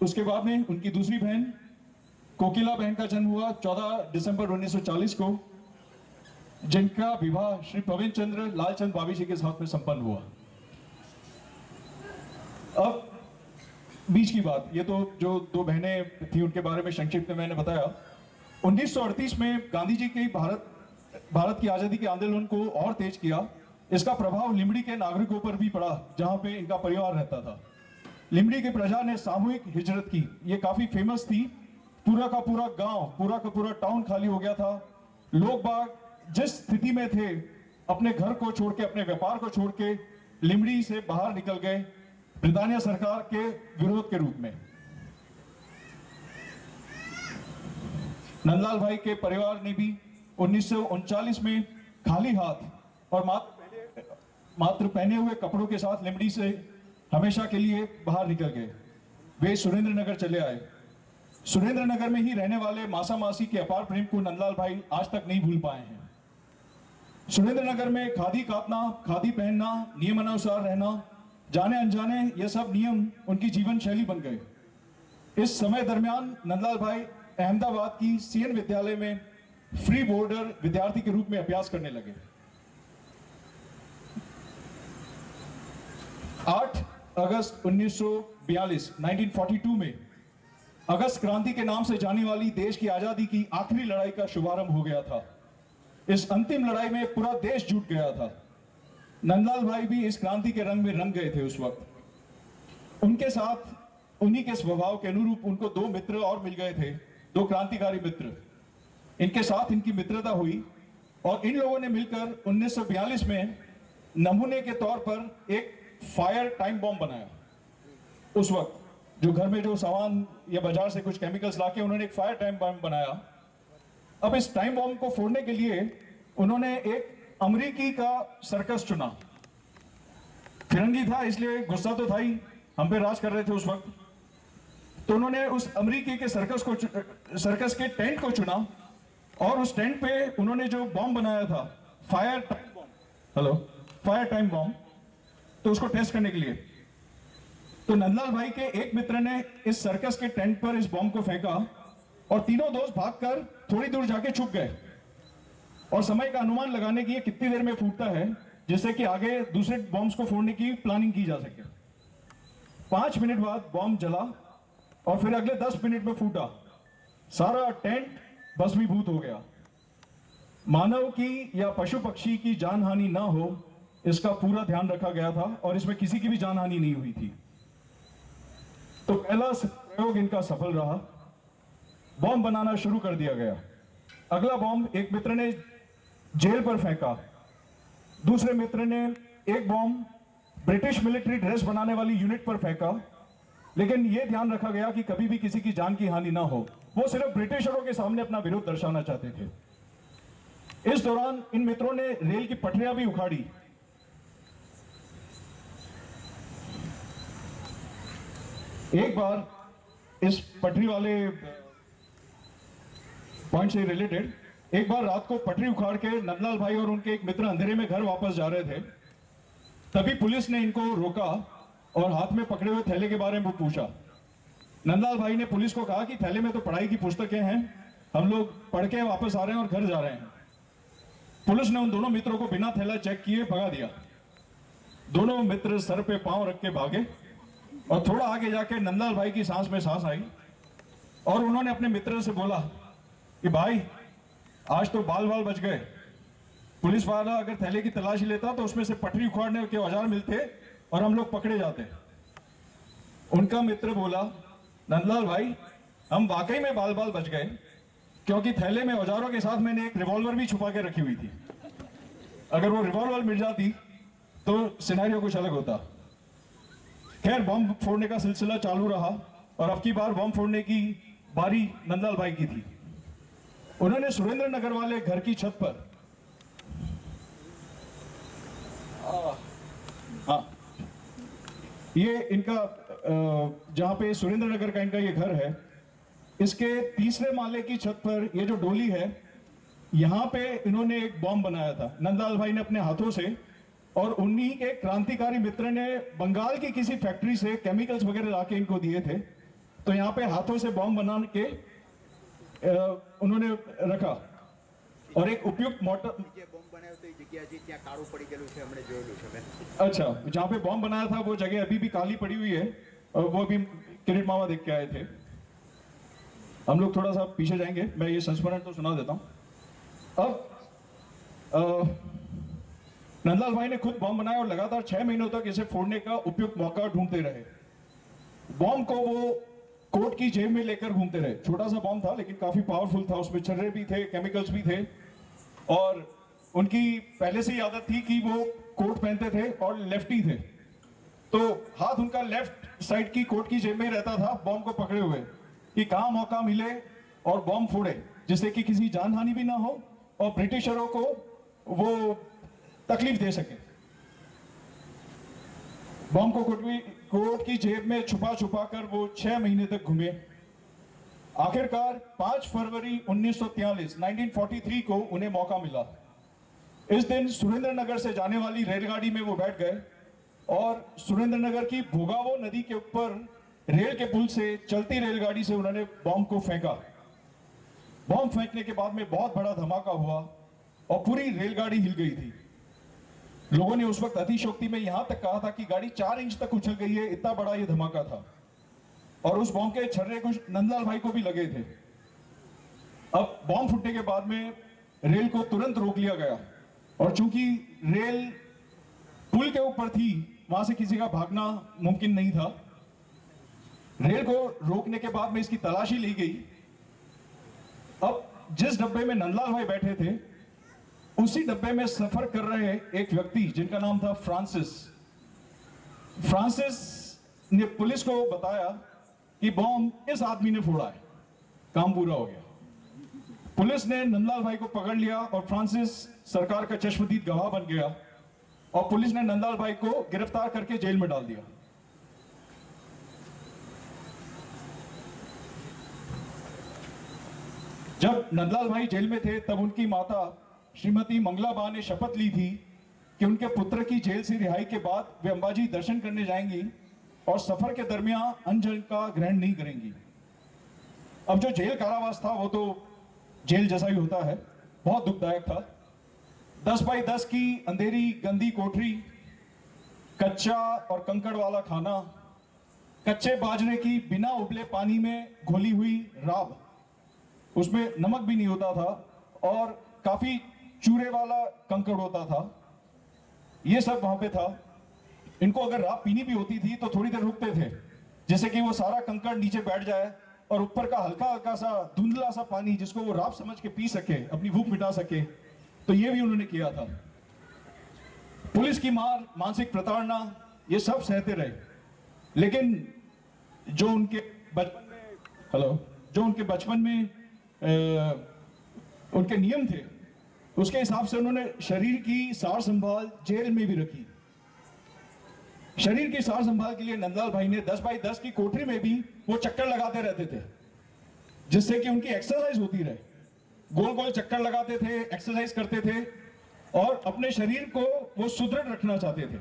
उसके बाद में उनकी दूसरी बहन कोकिला बहन का जन्म हुआ 14 दिसंबर 1940 को, जिनका विवाह श्री पवन चंद्र लालचंद बाबीजी के साथ में संपन्न हुआ। अब बीच की बात, ये तो जो दो बहनें थी उनके बारे में संक्षिप्त में मैंने बताया। 1938 में गांधी जी की भारत की आजादी के आंदोलन को और तेज किया। इसका प्रभाव लिमड़ी के नागरिकों पर भी पड़ा, जहां पे इनका परिवार रहता था। लिमड़ी की प्रजा ने सामूहिक हिजरत की। ये काफी फेमस थी। पूरा का पूरा गांव, पूरा का पूरा टाउन खाली हो गया था। लोग बाग जिस स्थिति में थे, अपने घर को छोड़ के, अपने व्यापार को छोड़ के लिमड़ी से बाहर निकल गए ब्रिटानिया सरकार के विरोध के रूप में। नंदलाल भाई के परिवार ने भी 1939 में खाली हाथ और मात्र पहने हुए कपड़ों के साथ लिमड़ी से हमेशा के लिए बाहर निकल गए। वे सुरेंद्र नगर चले आए। सुरेंद्र नगर में ही रहने वाले मासा मासी के अपार प्रेम को नंदलाल भाई आज तक नहीं भूल पाए हैं। सुरेंद्र नगर में खादी काटना, खादी पहनना, नियमानुसार रहना, जाने अनजाने ये सब नियम उनकी जीवन शैली बन गए। इस समय दरमियान नंदलाल भाई अहमदाबाद की सीएन विद्यालय में फ्री बोर्डर विद्यार्थी के रूप में अभ्यास करने लगे। 8 अगस्त 1942 में अगस्त क्रांति के नाम से जाने वाली देश की आजादी की आखिरी लड़ाई का शुभारंभ हो गया था। इस अंतिम लड़ाई में पूरा देश जुट गया था। नंदलाल भाई भी इस क्रांति के रंग में रंग गए थे उस वक्त। उनके साथ उन्हीं के स्वभाव के अनुरूप उनको 2 मित्र और मिल गए थे, 2 क्रांतिकारी मित्र। इनके साथ इनकी मित्रता हुई और इन लोगों ने मिलकर 1942 में नमूने के तौर पर एक फायर टाइम बॉम्ब बनाया। उस वक्त जो घर में जो सामान या बाजार से कुछ केमिकल्स लाके उन्होंने एक फायर टाइम बॉम्ब बनाया। अब इस टाइम बॉम्ब को फोड़ने के लिए उन्होंने एक अमेरिकी का सर्कस चुना। फिरंगी था इसलिए गुस्सा तो था ही, हम पे राज कर रहे थे उस वक्त। तो उन्होंने उस अमेरिकी के सर्कस के टेंट को चुना और उस टेंट पे उन्होंने जो बॉम्ब बनाया था, फायर टाइम बॉम्ब, तो उसको टेस्ट करने के लिए तो नंदलाल भाई के एक मित्र ने इस सर्कस के टेंट पर इस बॉम्ब को फेंका और तीनों दोस्त भागकर थोड़ी दूर जाके छुप गए और समय का अनुमान लगाने की कितनी देर में फूटता है, जिससे कि आगे दूसरे बॉम्ब्स को फोड़ने की प्लानिंग की जा सके। 5 मिनट बाद बॉम्ब जला और फिर अगले 10 मिनट में फूटा। सारा टेंट भस्मीभूत हो गया। मानव की या पशु पक्षी की जान हानि ना हो, इसका पूरा ध्यान रखा गया था और इसमें किसी की भी जान हानि नहीं हुई थी। तो पहला प्रयोग इनका सफल रहा। बॉम्ब बनाना शुरू कर दिया गया। अगला बॉम्ब एक मित्र ने जेल पर फेंका। दूसरे मित्र ने एक बॉम्ब ब्रिटिश मिलिट्री ड्रेस बनाने वाली यूनिट पर फेंका, लेकिन यह ध्यान रखा गया कि कभी भी किसी की जान की हानि ना हो। वो सिर्फ ब्रिटिशरों के सामने अपना विरोध दर्शाना चाहते थे। इस दौरान इन मित्रों ने रेल की पटरियां भी उखाड़ी। एक बार इस पटरी वाले पॉइंट से रिलेटेड, एक बार रात को पटरी उखाड़ के नंदलाल भाई और उनके एक मित्र अंधेरे में घर वापस जा रहे थे। तभी पुलिस ने इनको रोका और हाथ में पकड़े हुए थैले के बारे में पूछा। नंदलाल भाई ने पुलिस को कहा कि थैले में तो पढ़ाई की पुस्तकें हैं, हम लोग पढ़ के वापस आ रहे हैं और घर जा रहे हैं। पुलिस ने उन दोनों मित्रों को बिना थैला चेक किए भगा दिया। दोनों मित्र सर पे पांव रख के भागे और थोड़ा आगे जाके नंदलाल भाई की सांस में सांस आई और उन्होंने अपने मित्र से बोला कि भाई आज तो बाल बाल बच गए। पुलिस वाला अगर थैले की तलाशी लेता तो उसमें से पटरी उखाड़ने के औजार मिलते और हम लोग पकड़े जाते। उनका मित्र बोला, नंदलाल भाई हम वाकई में बाल बाल बच गए, क्योंकि थैले में औजारों के साथ मैंने एक रिवॉल्वर भी छुपा के रखी हुई थी। अगर वो रिवॉल्वर मिल जाती तो सिनेरियो कुछ अलग होता। खैर, बम फोड़ने का सिलसिला चालू रहा और अब की बार बम फोड़ने की बारी नंदलाल भाई की थी। उन्होंने सुरेंद्र नगर वाले घर की छत पर ये इनका जहां पे सुरेंद्र नगर का इनका ये घर है, इसके तीसरे माले की छत पर ये जो डोली है, यहां पे इन्होंने एक बॉम्ब बनाया था नंदलाल भाई ने अपने हाथों से। और उन्हीं के क्रांतिकारी मित्र ने बंगाल की किसी फैक्ट्री से केमिकल्स वगैरह लाके इनको दिए थे। तो यहाँ पे हाथों से बॉम्ब बना के उन्होंने रखा और एक उपयुक्त मोटर। अच्छा, जहाँ पे बॉम्ब बनाया था वो जगह अभी भी काली पड़ी हुई है और वो अभी किरीट मामा देख के आए थे। हम लोग थोड़ा सा पीछे जाएंगे, मैं ये संस्मरण तो सुना देता हूँ। अब नंदलाल भाई ने खुद बॉम्ब बनाया और लगातार 6 महीनों तक इसे फोड़ने का उपयुक्त मौका ढूंढते रहे। बॉम्ब को वो कोट की जेब में लेकर घूमते रहे। छोटा सा बॉम्ब था लेकिन काफी पावरफुल था, उसमें छर्रे भी थे, केमिकल्स भी थे और उनकी पहले से ही आदत थी कि वो कोट पहनते थे और लेफ्टी थे। तो हाथ उनका लेफ्ट साइड की कोट की जेब में ही रहता था बॉम्ब को पकड़े हुए, कि कहां मौका मिले और बॉम्ब फोड़े, जिससे कि किसी जान हानि भी ना हो और ब्रिटिशरों को वो तकलीफ दे सके। बॉम्ब को कोट की जेब में छुपा छुपा कर वो 6 महीने तक घूमे। आखिरकार 5 फरवरी 1943 को उन्हें मौका मिला। इस दिन सुरेंद्रनगर से जाने वाली रेलगाड़ी में वो बैठ गए और सुरेंद्रनगर की भोगावो नदी के ऊपर रेल के पुल से चलती रेलगाड़ी से उन्होंने बॉम्ब को फेंका। बॉम्ब फेंकने के बाद में बहुत बड़ा धमाका हुआ और पूरी रेलगाड़ी हिल गई थी। लोगों ने उस वक्त अतिशयोक्ति में यहां तक कहा था कि गाड़ी 4 इंच तक उछल गई है, इतना बड़ा ये धमाका था। और उस बॉम्ब के छर्रे कुछ नंदलाल भाई को भी लगे थे। अब बॉम्ब फूटने के बाद में रेल को तुरंत रोक लिया गया और चूंकि रेल पुल के ऊपर थी, वहां से किसी का भागना मुमकिन नहीं था। रेल को रोकने के बाद में इसकी तलाशी ली गई। अब जिस डब्बे में नंदलाल भाई बैठे थे, उसी डब्बे में सफर कर रहे एक व्यक्ति जिनका नाम था फ्रांसिस ने पुलिस को बताया कि बॉम्ब इस आदमी ने फोड़ा है। काम पूरा हो गया। पुलिस ने नंदलाल भाई को पकड़ लिया और फ्रांसिस सरकार का चश्मदीद गवाह बन गया और पुलिस ने नंदलाल भाई को गिरफ्तार करके जेल में डाल दिया। जब नंदलाल भाई जेल में थे तब उनकी माता श्रीमती मंगलाबा ने शपथ ली थी कि उनके पुत्र की जेल से रिहाई के बाद वे अंबाजी दर्शन करने जाएंगी और सफर के दरमियान अन्न का ग्रहण नहीं करेंगी। अब जो जेल कारावास था वो तो जेल जैसा ही होता है, बहुत दुखदायक था। 10 बाई 10 की अंधेरी गंदी कोठरी, कच्चा और कंकड़ वाला खाना, कच्चे बाजरे की बिना उबले पानी में घोली हुई राब, उसमें नमक भी नहीं होता था और काफी चूरे वाला कंकड़ होता था, ये सब वहां पे था। इनको अगर राब पीनी भी होती थी तो थोड़ी देर रुकते थे, जैसे कि वो सारा कंकड़ नीचे बैठ जाए और ऊपर का हल्का हल्का सा धुंधला सा पानी जिसको वो राब समझ के पी सके, अपनी भूख मिटा सके। तो ये भी उन्होंने किया था। पुलिस की मार, मानसिक प्रताड़ना, ये सब सहते रहे, लेकिन जो उनके बचपन में उनके नियम थे, उसके हिसाब से उन्होंने शरीर की सार संभाल जेल में भी रखी। शरीर की सार संभाल के लिए नंदलाल भाई ने 10 बाई 10 की कोठरी में भी वो चक्कर लगाते रहते थे, जिससे कि उनकी एक्सरसाइज होती रहे। गोल गोल चक्कर लगाते थे, एक्सरसाइज करते थे और अपने शरीर को वो सुदृढ़ रखना चाहते थे।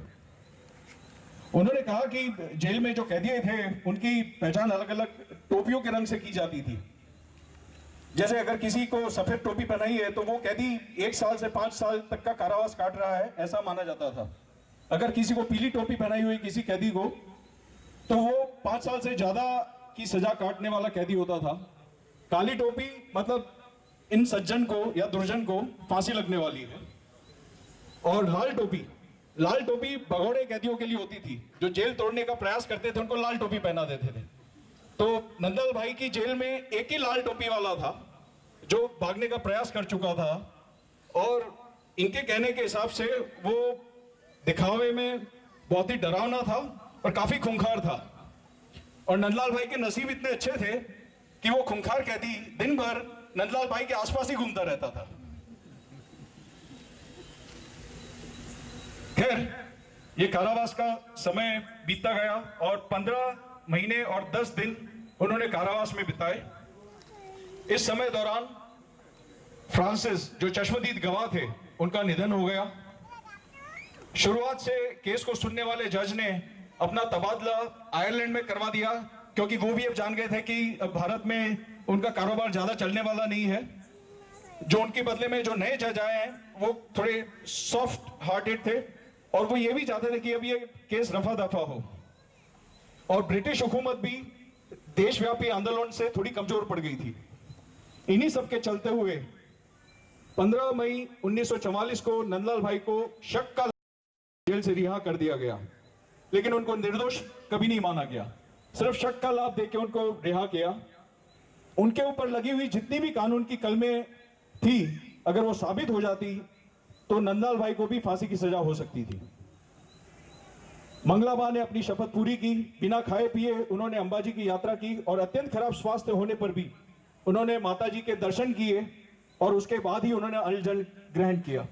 उन्होंने कहा कि जेल में जो कैदी थे उनकी पहचान अलग अलग टोपियों के रंग से की जाती थी। जैसे अगर किसी को सफेद टोपी पहनाई है तो वो कैदी 1 साल से 5 साल तक का कारावास काट रहा है, ऐसा माना जाता था। अगर किसी को पीली टोपी पहनाई हुई किसी कैदी को, तो वो 5 साल से ज्यादा की सजा काटने वाला कैदी होता था। काली टोपी मतलब इन सज्जन को या दुर्जन को फांसी लगने वाली है। और लाल टोपी भगोड़े कैदियों के लिए होती थी, जो जेल तोड़ने का प्रयास करते थे उनको लाल टोपी पहना देते थे। तो नंदलाल भाई की जेल में एक ही लाल टोपी वाला था जो भागने का प्रयास कर चुका था, और इनके कहने के हिसाब से वो दिखावे में बहुत ही डरावना था और काफी खूंखार था। और नंदलाल भाई के नसीब इतने अच्छे थे कि वो खूंखार कैदी दिन भर नंदलाल भाई के आसपास ही घूमता रहता था। खैर, ये कारावास का समय बीतता गया और 15 महीने और 10 दिन उन्होंने कारावास में बिताए। इस समय दौरान फ्रांसिस, जो चश्मदीद गवाह थे, उनका निधन हो गया। शुरुआत से केस को सुनने वाले जज ने अपना तबादला आयरलैंड में करवा दिया, क्योंकि वो भी अब जान गए थे कि अब भारत में उनका कारोबार ज्यादा चलने वाला नहीं है। जो उनके बदले में जो नए जज आए हैं वो थोड़े सॉफ्ट हार्टेड थे और वो ये भी चाहते थे कि अब ये केस रफा दफा हो। और ब्रिटिश हुकूमत भी देशव्यापी आंदोलन से थोड़ी कमजोर पड़ गई थी। इन्हीं सब के चलते हुए 15 मई 1944 को नंदलाल भाई को शक का जेल से रिहा कर दिया गया, लेकिन उनको निर्दोष कभी नहीं माना गया। सिर्फ शक का लाभ देकर उनको रिहा किया। उनके ऊपर लगी हुई जितनी भी कानून की कलमें थी, अगर वो साबित हो जाती तो नंदलाल भाई को भी फांसी की सजा हो सकती थी। मंगलाबा ने अपनी शपथ पूरी की। बिना खाए पिए उन्होंने अंबाजी की यात्रा की और अत्यंत खराब स्वास्थ्य होने पर भी उन्होंने माताजी के दर्शन किए और उसके बाद ही उन्होंने अन्न जल ग्रहण किया।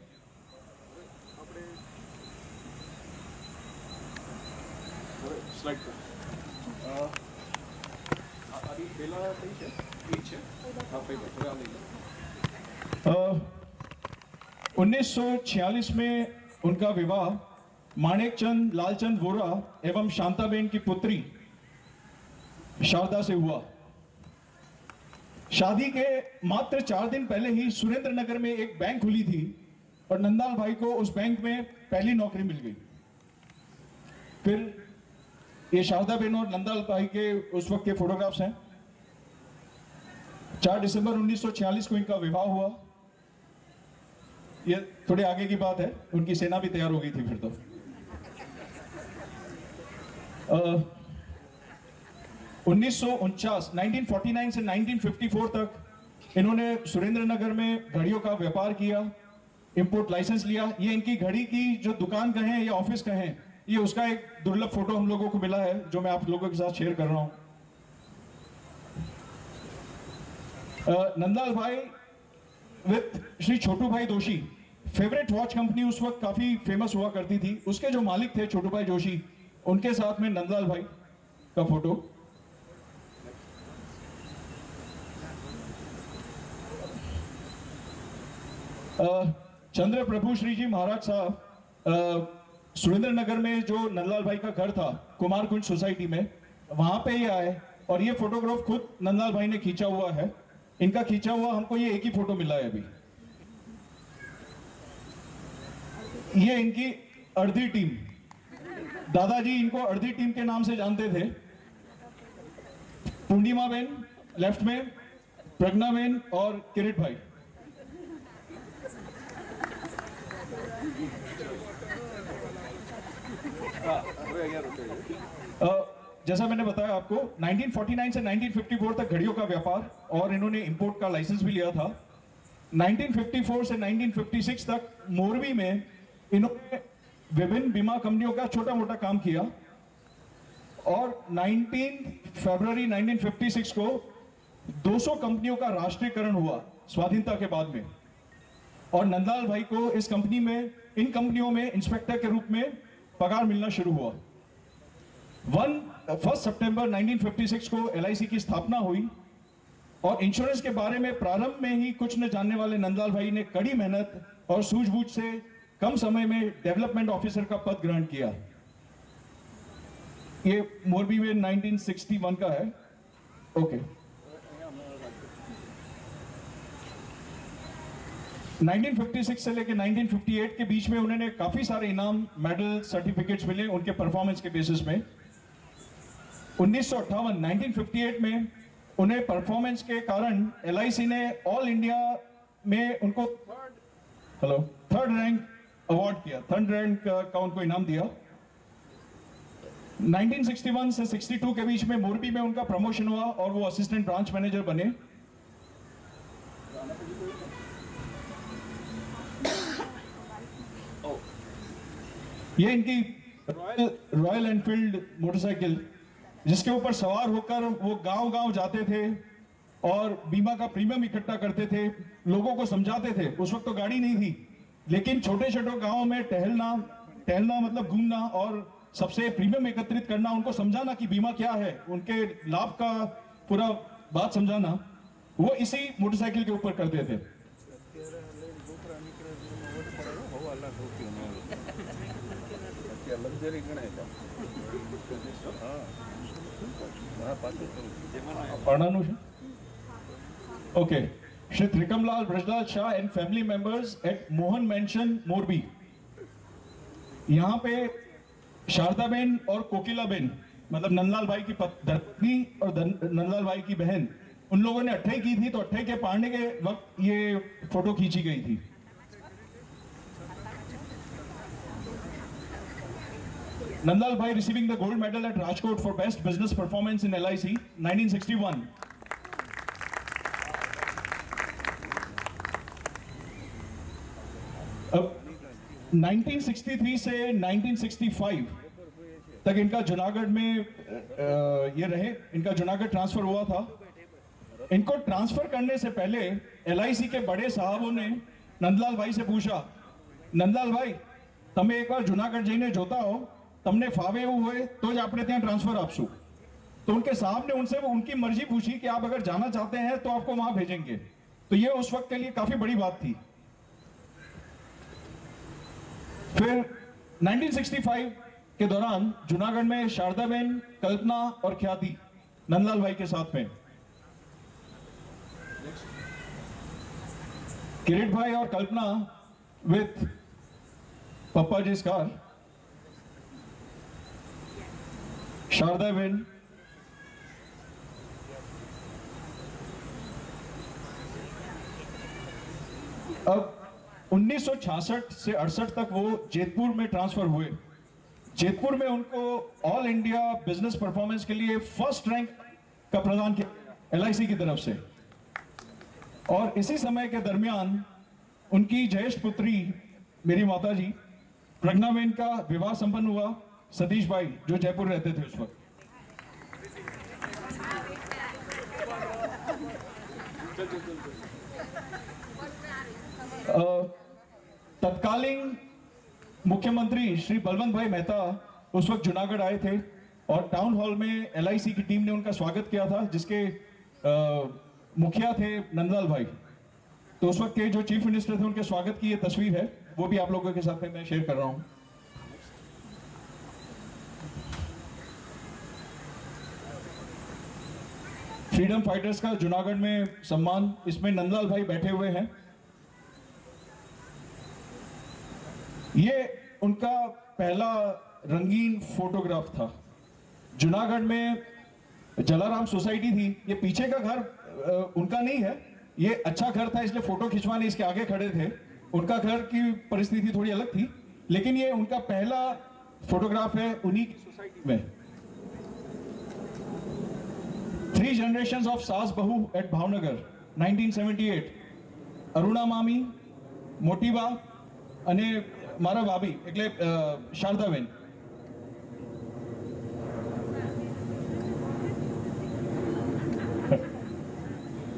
uh, 1946 में उनका विवाह माणेकचंद लालचंद वोरा एवं शांताबेन की पुत्री शारदा से हुआ। शादी के मात्र 4 दिन पहले ही सुरेंद्र नगर में एक बैंक खुली थी और नंदलाल भाई को उस बैंक में पहली नौकरी मिल गई। फिर ये शारदाबेन और नंदलाल भाई के उस वक्त के फोटोग्राफ्स हैं। 4 दिसंबर 1946 को इनका विवाह हुआ। ये थोड़े आगे की बात है, उनकी सेना भी तैयार हो गई थी फिर तो। 1949 से 1954 तक इन्होंने सुरेंद्र नगर में घड़ियों का व्यापार किया, इंपोर्ट लाइसेंस लिया। ये इनकी घड़ी की जो दुकान कहें या ऑफिस कहें, ये उसका एक दुर्लभ फोटो हम लोगों को मिला है जो मैं आप लोगों के साथ शेयर कर रहा हूं। नंदलाल भाई विद श्री छोटू भाई जोशी, फेवरेट वॉच कंपनी उस वक्त काफी फेमस हुआ करती थी, उसके जो मालिक थे छोटू भाई जोशी, उनके साथ में नंदलाल भाई का फोटो। चंद्र प्रभु श्री जी महाराज साहब सुरेंद्र नगर में जो नंदलाल भाई का घर था कुमार कुंज सोसाइटी में, वहां पे ही आए और ये फोटोग्राफ खुद नंदलाल भाई ने खींचा हुआ है। इनका खींचा हुआ हमको ये एक ही फोटो मिला है अभी। ये इनकी अर्धी टीम, दादाजी इनको अर्धी टीम के नाम से जानते थे। पूर्णिमा बेन लेफ्ट में, प्रज्ञा बेन और किरीट भाई। जैसा मैंने बताया आपको 1949 से 1954 तक घड़ियों का व्यापार और इन्होंने इंपोर्ट का लाइसेंस भी लिया था। 1954 से 1956 तक मोरबी में इन्होंने विभिन्न बीमा कंपनियों का छोटा मोटा काम किया और 19 फरवरी 1956 को 200 कंपनियों का राष्ट्रीयकरण हुआ स्वाधीनता के बाद में, और नंदलाल भाई को इस कंपनी में, इन कंपनियों में इंस्पेक्टर के रूप में पगार मिलना शुरू हुआ। 1 सितंबर 1956 को LIC की स्थापना हुई और इंश्योरेंस के बारे में प्रारंभ में ही कुछ न जानने वाले नंदलाल भाई ने कड़ी मेहनत और सूझबूझ से कम समय में डेवलपमेंट ऑफिसर का पद ग्रहण किया। ये मोरबी में 1961 का है। ओके। 1956 से लेकर 1958 के बीच में उन्होंने काफी सारे इनाम, मेडल, सर्टिफिकेट्स मिले उनके परफॉर्मेंस के बेसिस में। 1958 में उन्हें परफॉर्मेंस के कारण LIC ने ऑल इंडिया में उनको थर्ड रैंक अवार्ड किया, थर्ड रैंक का उनको इनाम दिया। 1961 से 62 के बीच में मोरबी में उनका प्रमोशन हुआ और वो असिस्टेंट ब्रांच मैनेजर बने। ये इनकी रॉयल एनफील्ड मोटरसाइकिल, जिसके ऊपर सवार होकर वो गांव-गांव जाते थे और बीमा का प्रीमियम इकट्ठा करते थे, लोगों को समझाते थे। उस वक्त तो गाड़ी नहीं थी, लेकिन छोटे-छोटे गांवों में टहलना मतलब घूमना और सबसे प्रीमियम एकत्रित करना, उनको समझाना कि बीमा क्या है, उनके लाभ का पूरा बात समझाना, वो इसी मोटरसाइकिल के ऊपर करते थे। Okay. Shri Trikamlal Brajlal Shah and family members at Mohan mansion Morbi. यहाँ पे शारदाबेन और कोकिलाबेन, मतलब नंदलाल भाई की पत्नी और नंदलाल भाई की बहन, उन लोगों ने अट्ठाई की थी, तो अट्ठाई के पाड़ने के वक्त ये फोटो खींची गई थी। Nandlal Bhai receiving the gold medal at Rajkot for best business performance in LIC 1961. अब 1963 से 1965 तक इनका जूनागढ़ में ये रहे, इनका जूनागढ़ ट्रांसफर हुआ था। इनको ट्रांसफर करने से पहले LIC के बड़े साहबों ने नंदलाल भाई से पूछा, नंदलाल भाई તમે એકવાર જૂનાગઢ જઈને જોતા હો, તમને ફાવે એવું હોય તો જ આપણે ત્યાં ટ્રાન્સફર આપશું। तो उनके साहब ने उनसे उनकी मर्जी पूछी कि आप अगर जाना चाहते हैं तो आपको वहां भेजेंगे। तो ये उस वक्त के लिए काफी बड़ी बात थी। फिर 1965 के दौरान जूनागढ़ में शारदाबेन, कल्पना और ख्याति नंदलाल भाई के साथ में, किरीट भाई और Kalpana with papa ji car, Shardaben, अब 1966 से 68 तक वो जेतपुर में ट्रांसफर हुए। जेतपुर में उनको ऑल इंडिया बिजनेस परफॉर्मेंस के लिए फर्स्ट रैंक का प्रदान किया LIC की तरफ से। और इसी समय के दरमियान उनकी ज्येष्ठ पुत्री मेरी माताजी प्रज्ञाबेन का विवाह संपन्न हुआ सतीश भाई, जो जयपुर रहते थे उस वक्त। तत्कालीन मुख्यमंत्री श्री बलवंत भाई मेहता उस वक्त जूनागढ़ आए थे और टाउन हॉल में LIC की टीम ने उनका स्वागत किया था, जिसके मुखिया थे नंदलाल भाई। तो उस वक्त के जो चीफ मिनिस्टर थे उनके स्वागत की ये तस्वीर है, वो भी आप लोगों के साथ में मैं शेयर कर रहा हूं। फ्रीडम फाइटर्स का जूनागढ़ में सम्मान, इसमें नंदलाल भाई बैठे हुए हैं। ये उनका पहला रंगीन फोटोग्राफ था। जूनागढ़ में जलाराम सोसाइटी थी, ये पीछे का घर उनका नहीं है, ये अच्छा घर था इसलिए फोटो खिंचवाने इसके आगे खड़े थे। उनका घर की परिस्थिति थोड़ी अलग थी, लेकिन ये उनका पहला फोटोग्राफ है उन्हीं की सोसाइटी में। 3 generations of सास बहू एट भावनगर 1978। અરુણા મામી, મોટીબા અને મારા ભાભી એટલે શારદાબેન।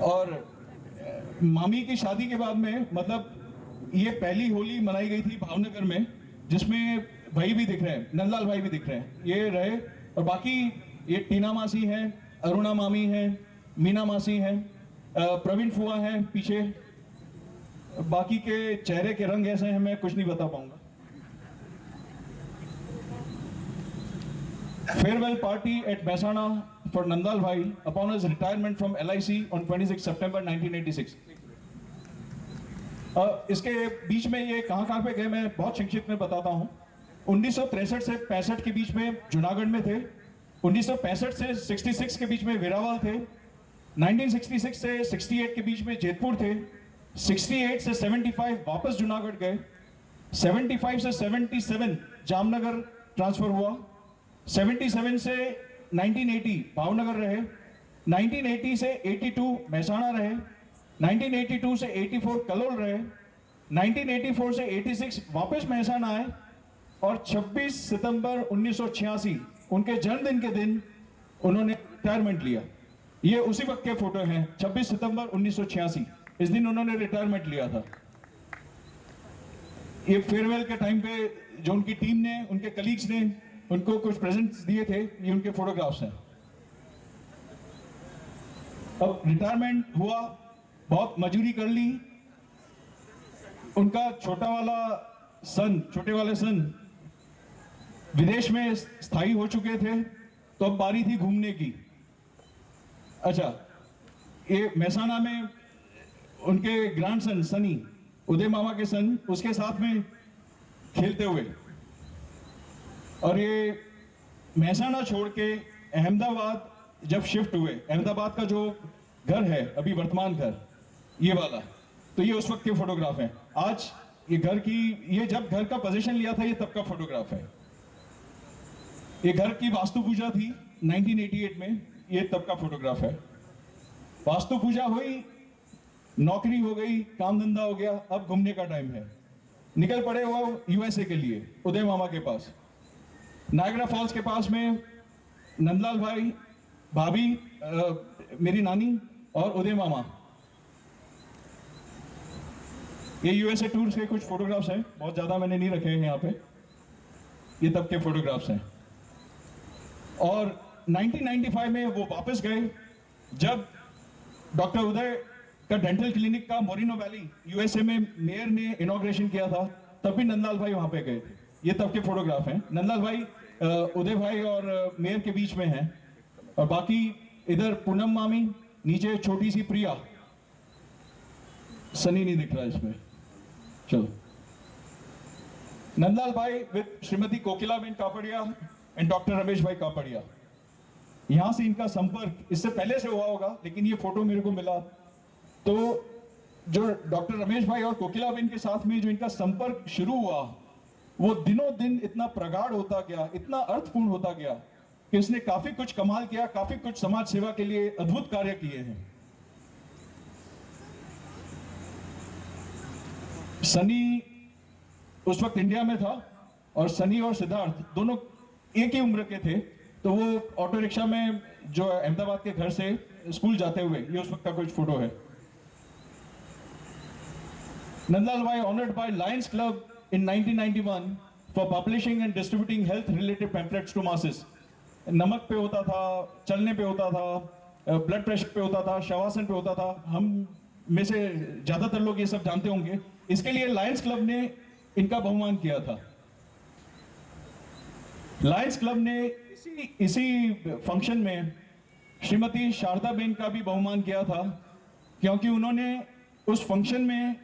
और मामी की शादी के बाद में मतलब ये पहली होली मनाई गई थी भावनगर में, जिसमें भाई भी दिख रहे हैं, नंदलाल भाई भी दिख रहे हैं, ये रहे। और बाकी ये टीना मासी हैं, अरुणा मामी हैं, मीना मासी हैं, प्रवीण फुआ हैं पीछे। बाकी के चेहरे के रंग ऐसे हैं, मैं कुछ नहीं बता पाऊंगा। Farewell party at Mehsana for Nandlal Bhai upon his retirement from LIC on 26 September 1986। इसके बीच में ये कहाँ पे गए मैं बहुत संक्षिप्त में बताता हूँ। 1963 से 65 के बीच में जूनागढ़ में थे, 1965 से 66 के बीच में वेरावल थे, 1966 से 68 के बीच में जेतपुर थे, 68 से 75 वापस जूनागढ़ गए, 75 से 77 जामनगर ट्रांसफर हुआ, 77 से 1980 भावनगर रहे, 1980 से 82 मेहसाणा रहे, 1982 से 84 कलोल रहे, 1984 से 86 वापस मेहसाणा आए और 26 सितंबर 1986 उनके जन्मदिन के दिन उन्होंने रिटायरमेंट लिया। ये उसी वक्त के फोटो हैं, 26 सितंबर 1986 इस दिन उन्होंने रिटायरमेंट लिया था। ये फेयरवेल के टाइम पे जो उनकी टीम ने, उनके कलीग्स ने उनको कुछ प्रेजेंट्स दिए थे, ये उनके फोटोग्राफ्स हैं। अब रिटायरमेंट हुआ, बहुत मजूरी कर ली। उनका छोटे वाले सन विदेश में स्थायी हो चुके थे, तो अब बारी थी घूमने की। अच्छा, ये मेहसाणा में उनके ग्रैंडसन सनी, उदय मामा के सन, उसके साथ में खेलते हुए। और ये मेहसाणा छोड़ के अहमदाबाद जब शिफ्ट हुए, अहमदाबाद का जो घर है अभी वर्तमान घर ये वाला, तो ये उस वक्त के फोटोग्राफ हैं। आज ये घर की, ये जब घर का पोजीशन लिया था ये तब का फोटोग्राफ है। ये घर की वास्तु पूजा थी 1988 में, ये तब का फोटोग्राफ है। वास्तु पूजा हुई, नौकरी हो गई, काम धंधा हो गया, अब घूमने का टाइम है। निकल पड़े वो यूएसए के लिए, उदय मामा के पास। नायग्रा फॉल्स के पास में नंदलाल भाई, भाभी, मेरी नानी और उदय मामा। ये यूएसए टूर के कुछ फोटोग्राफ्स हैं, बहुत ज्यादा मैंने नहीं रखे हैं यहाँ पे। ये तब के फोटोग्राफ्स हैं। और 1995 में वो वापस गए जब डॉक्टर उदय का डेंटल क्लिनिक का मोरिनो वैली यूएसए में मेयर ने इनॉग्रेशन किया था, तब भी नंदलाल भाई वहां पे गए थे। ये तब के फोटोग्राफ हैं। नंदलाल भाई उदय भाई और मेयर के बीच में हैं। और बाकी इधर पूनम मामी, नीचे छोटी सी प्रिया, सनी नहीं दिख रहा इसमें। चलो, नंदलाल भाई with Shrimati Kokilaben Kapadia and doctor Ramesh भाई कापड़िया। यहां से इनका संपर्क इससे पहले से हुआ होगा, लेकिन ये फोटो मेरे को मिला तो जो डॉक्टर रमेश भाई और कोकिलाबेन के साथ में जो इनका संपर्क शुरू हुआ, वो दिनों दिन इतना प्रगाढ़ होता गया, इतना अर्थपूर्ण होता गया कि इसने काफी कुछ कमाल किया, काफी कुछ समाज सेवा के लिए अद्भुत कार्य किए हैं। सनी उस वक्त इंडिया में था और सनी और सिद्धार्थ दोनों एक ही उम्र के थे, तो वो ऑटो रिक्शा में जो अहमदाबाद के घर से स्कूल जाते हुए, ये उस वक्त का कुछ फोटो है। Nandlal Bhai honored by Lions Club in 1991 for publishing and distributing health related pamphlets to masses। नमक पे होता था, चलने पे होता था, ब्लड प्रेशर पे होता था, शवासन पे होता था। हम में से ज्यादातर लोग ये सब जानते होंगे। इसके लिए लायंस क्लब ने इनका बहुमान किया था। लायंस क्लब ने इसी फंक्शन में श्रीमती शारदाबेन का भी बहुमान किया था, क्योंकि उन्होंने उस फंक्शन में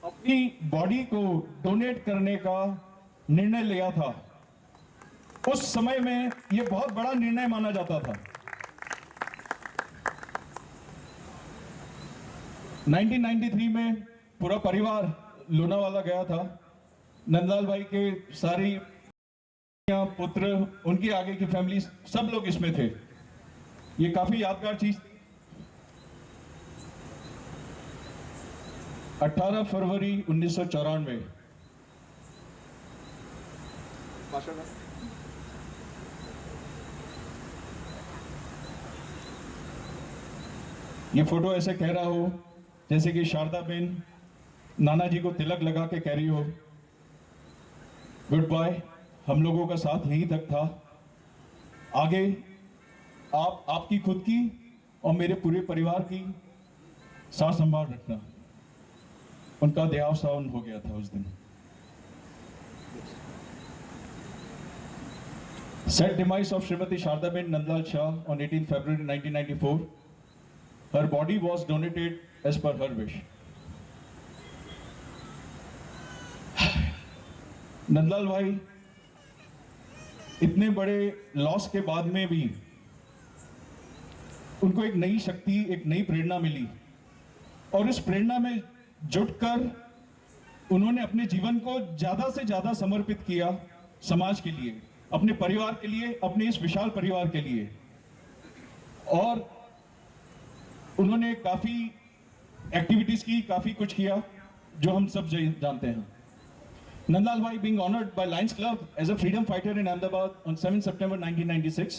अपनी बॉडी को डोनेट करने का निर्णय लिया था। उस समय में यह बहुत बड़ा निर्णय माना जाता था। 1993 में पूरा परिवार लोनावाला गया था। नंदलाल भाई के सारी पुत्र, उनकी आगे की फैमिली, सब लोग इसमें थे। ये काफी यादगार चीज थी। 18 फरवरी 1994 ये फोटो ऐसे कह रहा हो जैसे कि शारदा बेन नाना जी को तिलक लगा के कह रही हो, गुड बाय, हम लोगों का साथ यहीं तक था, आगे आप आपकी खुद की और मेरे पूरे परिवार की साथ संभाल रखना। उनका देहावसान हो गया था उस दिन। Sad demise of Srimati Shardaben Nandlal Shah on 18 February 1994. Her body was donated as per her wish. Nandlal भाई इतने बड़े लॉस के बाद में भी उनको एक नई शक्ति, एक नई प्रेरणा मिली और इस प्रेरणा में जुटकर उन्होंने अपने जीवन को ज्यादा से ज्यादा समर्पित किया समाज के लिए, अपने परिवार के लिए, अपने इस विशाल परिवार के लिए। और उन्होंने काफी एक्टिविटीज की, काफी कुछ किया जो हम सब जानते हैं। Nandlal Bhai being honored by Lions Club as a freedom fighter in Ahmedabad on 7 September 1996.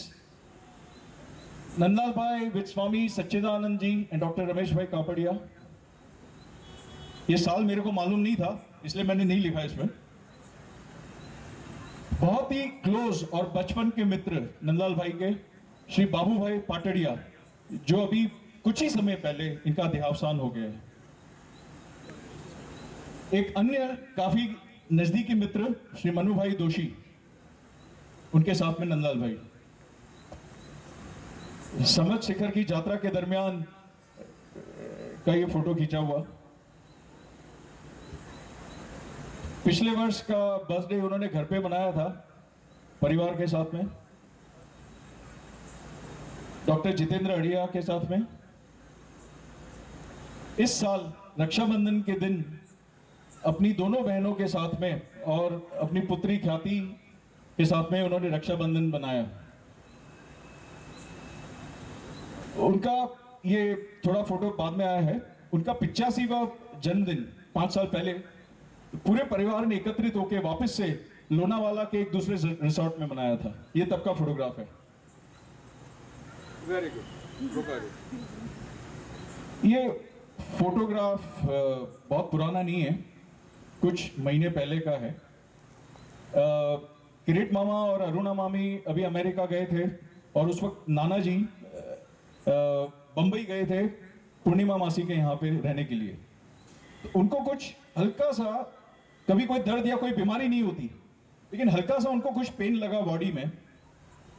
Nandlal Bhai with Swami Satchidanand ji and Dr. Ramesh Bhai Kapadia. ये साल मेरे को मालूम नहीं था, इसलिए मैंने नहीं लिखा इसमें। बहुत ही क्लोज और बचपन के मित्र नंदलाल भाई के श्री बाबू भाई पाटड़िया, जो अभी कुछ ही समय पहले इनका देहावसान हो गया है। एक अन्य काफी नजदीकी मित्र श्री मनु भाई दोषी, उनके साथ में नंदलाल भाई। समझ शिखर की यात्रा के दरमियान का ये फोटो खींचा हुआ। पिछले वर्ष का बर्थडे उन्होंने घर पे मनाया था परिवार के साथ में, डॉक्टर जितेंद्र अड़िया के साथ में। इस साल रक्षाबंधन के दिन अपनी दोनों बहनों के साथ में और अपनी पुत्री ख्याति के साथ में उन्होंने रक्षाबंधन बनाया। उनका ये थोड़ा फोटो बाद में आया है। उनका 85वां जन्मदिन 5 साल पहले पूरे परिवार ने एकत्रित होकर वापस से लोनावाला के एक दूसरे रिसोर्ट में मनाया था। ये तब का फोटोग्राफ है। Very good. ये फोटोग्राफ बहुत पुराना नहीं है, कुछ महीने पहले का है। किरीट मामा और अरुणा मामी अभी अमेरिका गए थे और उस वक्त नाना जी बंबई गए थे पूर्णिमा मासी के यहाँ पे रहने के लिए। तो उनको कुछ हल्का सा, कभी कोई दर्द या कोई बीमारी नहीं होती, लेकिन हल्का सा उनको कुछ पेन लगा बॉडी में,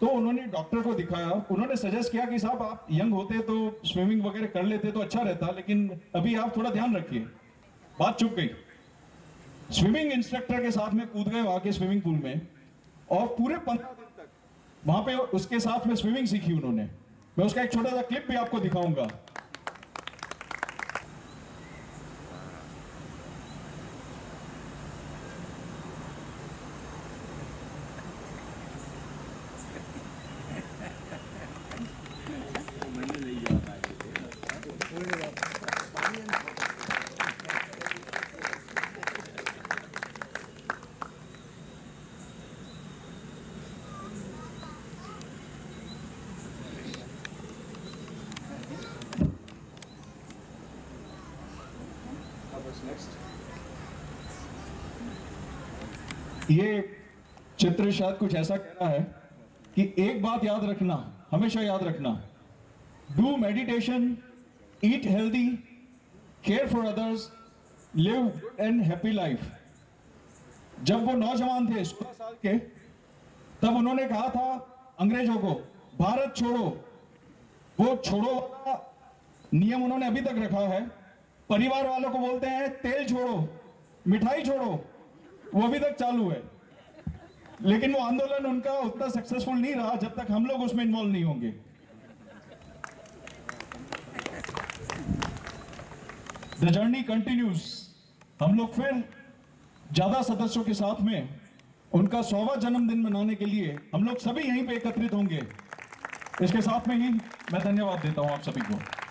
तो उन्होंने डॉक्टर को दिखाया। उन्होंने सजेस्ट किया कि साहब आप यंग होते तो स्विमिंग वगैरह कर लेते तो अच्छा रहता, लेकिन अभी आप थोड़ा ध्यान रखिए। बात चुप गई। स्विमिंग इंस्ट्रक्टर के साथ में कूद गए वहां के स्विमिंग पूल में और पूरे 15 दिन तक वहां पे उसके साथ में स्विमिंग सीखी उन्होंने। मैं उसका एक छोटा सा क्लिप भी आपको दिखाऊंगा। ये चित्र शायद कुछ ऐसा कह रहा है कि एक बात याद रखना, हमेशा याद रखना, do meditation, eat healthy, care for others, live and happy life. जब वो नौजवान थे 16 साल के, तब उन्होंने कहा था अंग्रेजों को भारत छोड़ो। वो छोड़ो वाला नियम उन्होंने अभी तक रखा है। परिवार वालों को बोलते हैं तेल छोड़ो, मिठाई छोड़ो, वो अभी तक चालू है। लेकिन वो आंदोलन उनका उतना सक्सेसफुल नहीं रहा जब तक हम लोग उसमें इन्वॉल्व नहीं होंगे। The journey continues. हम लोग फिर ज्यादा सदस्यों के साथ में उनका 100वां जन्मदिन मनाने के लिए हम लोग सभी यहीं पे एकत्रित होंगे। इसके साथ में ही मैं धन्यवाद देता हूं आप सभी को।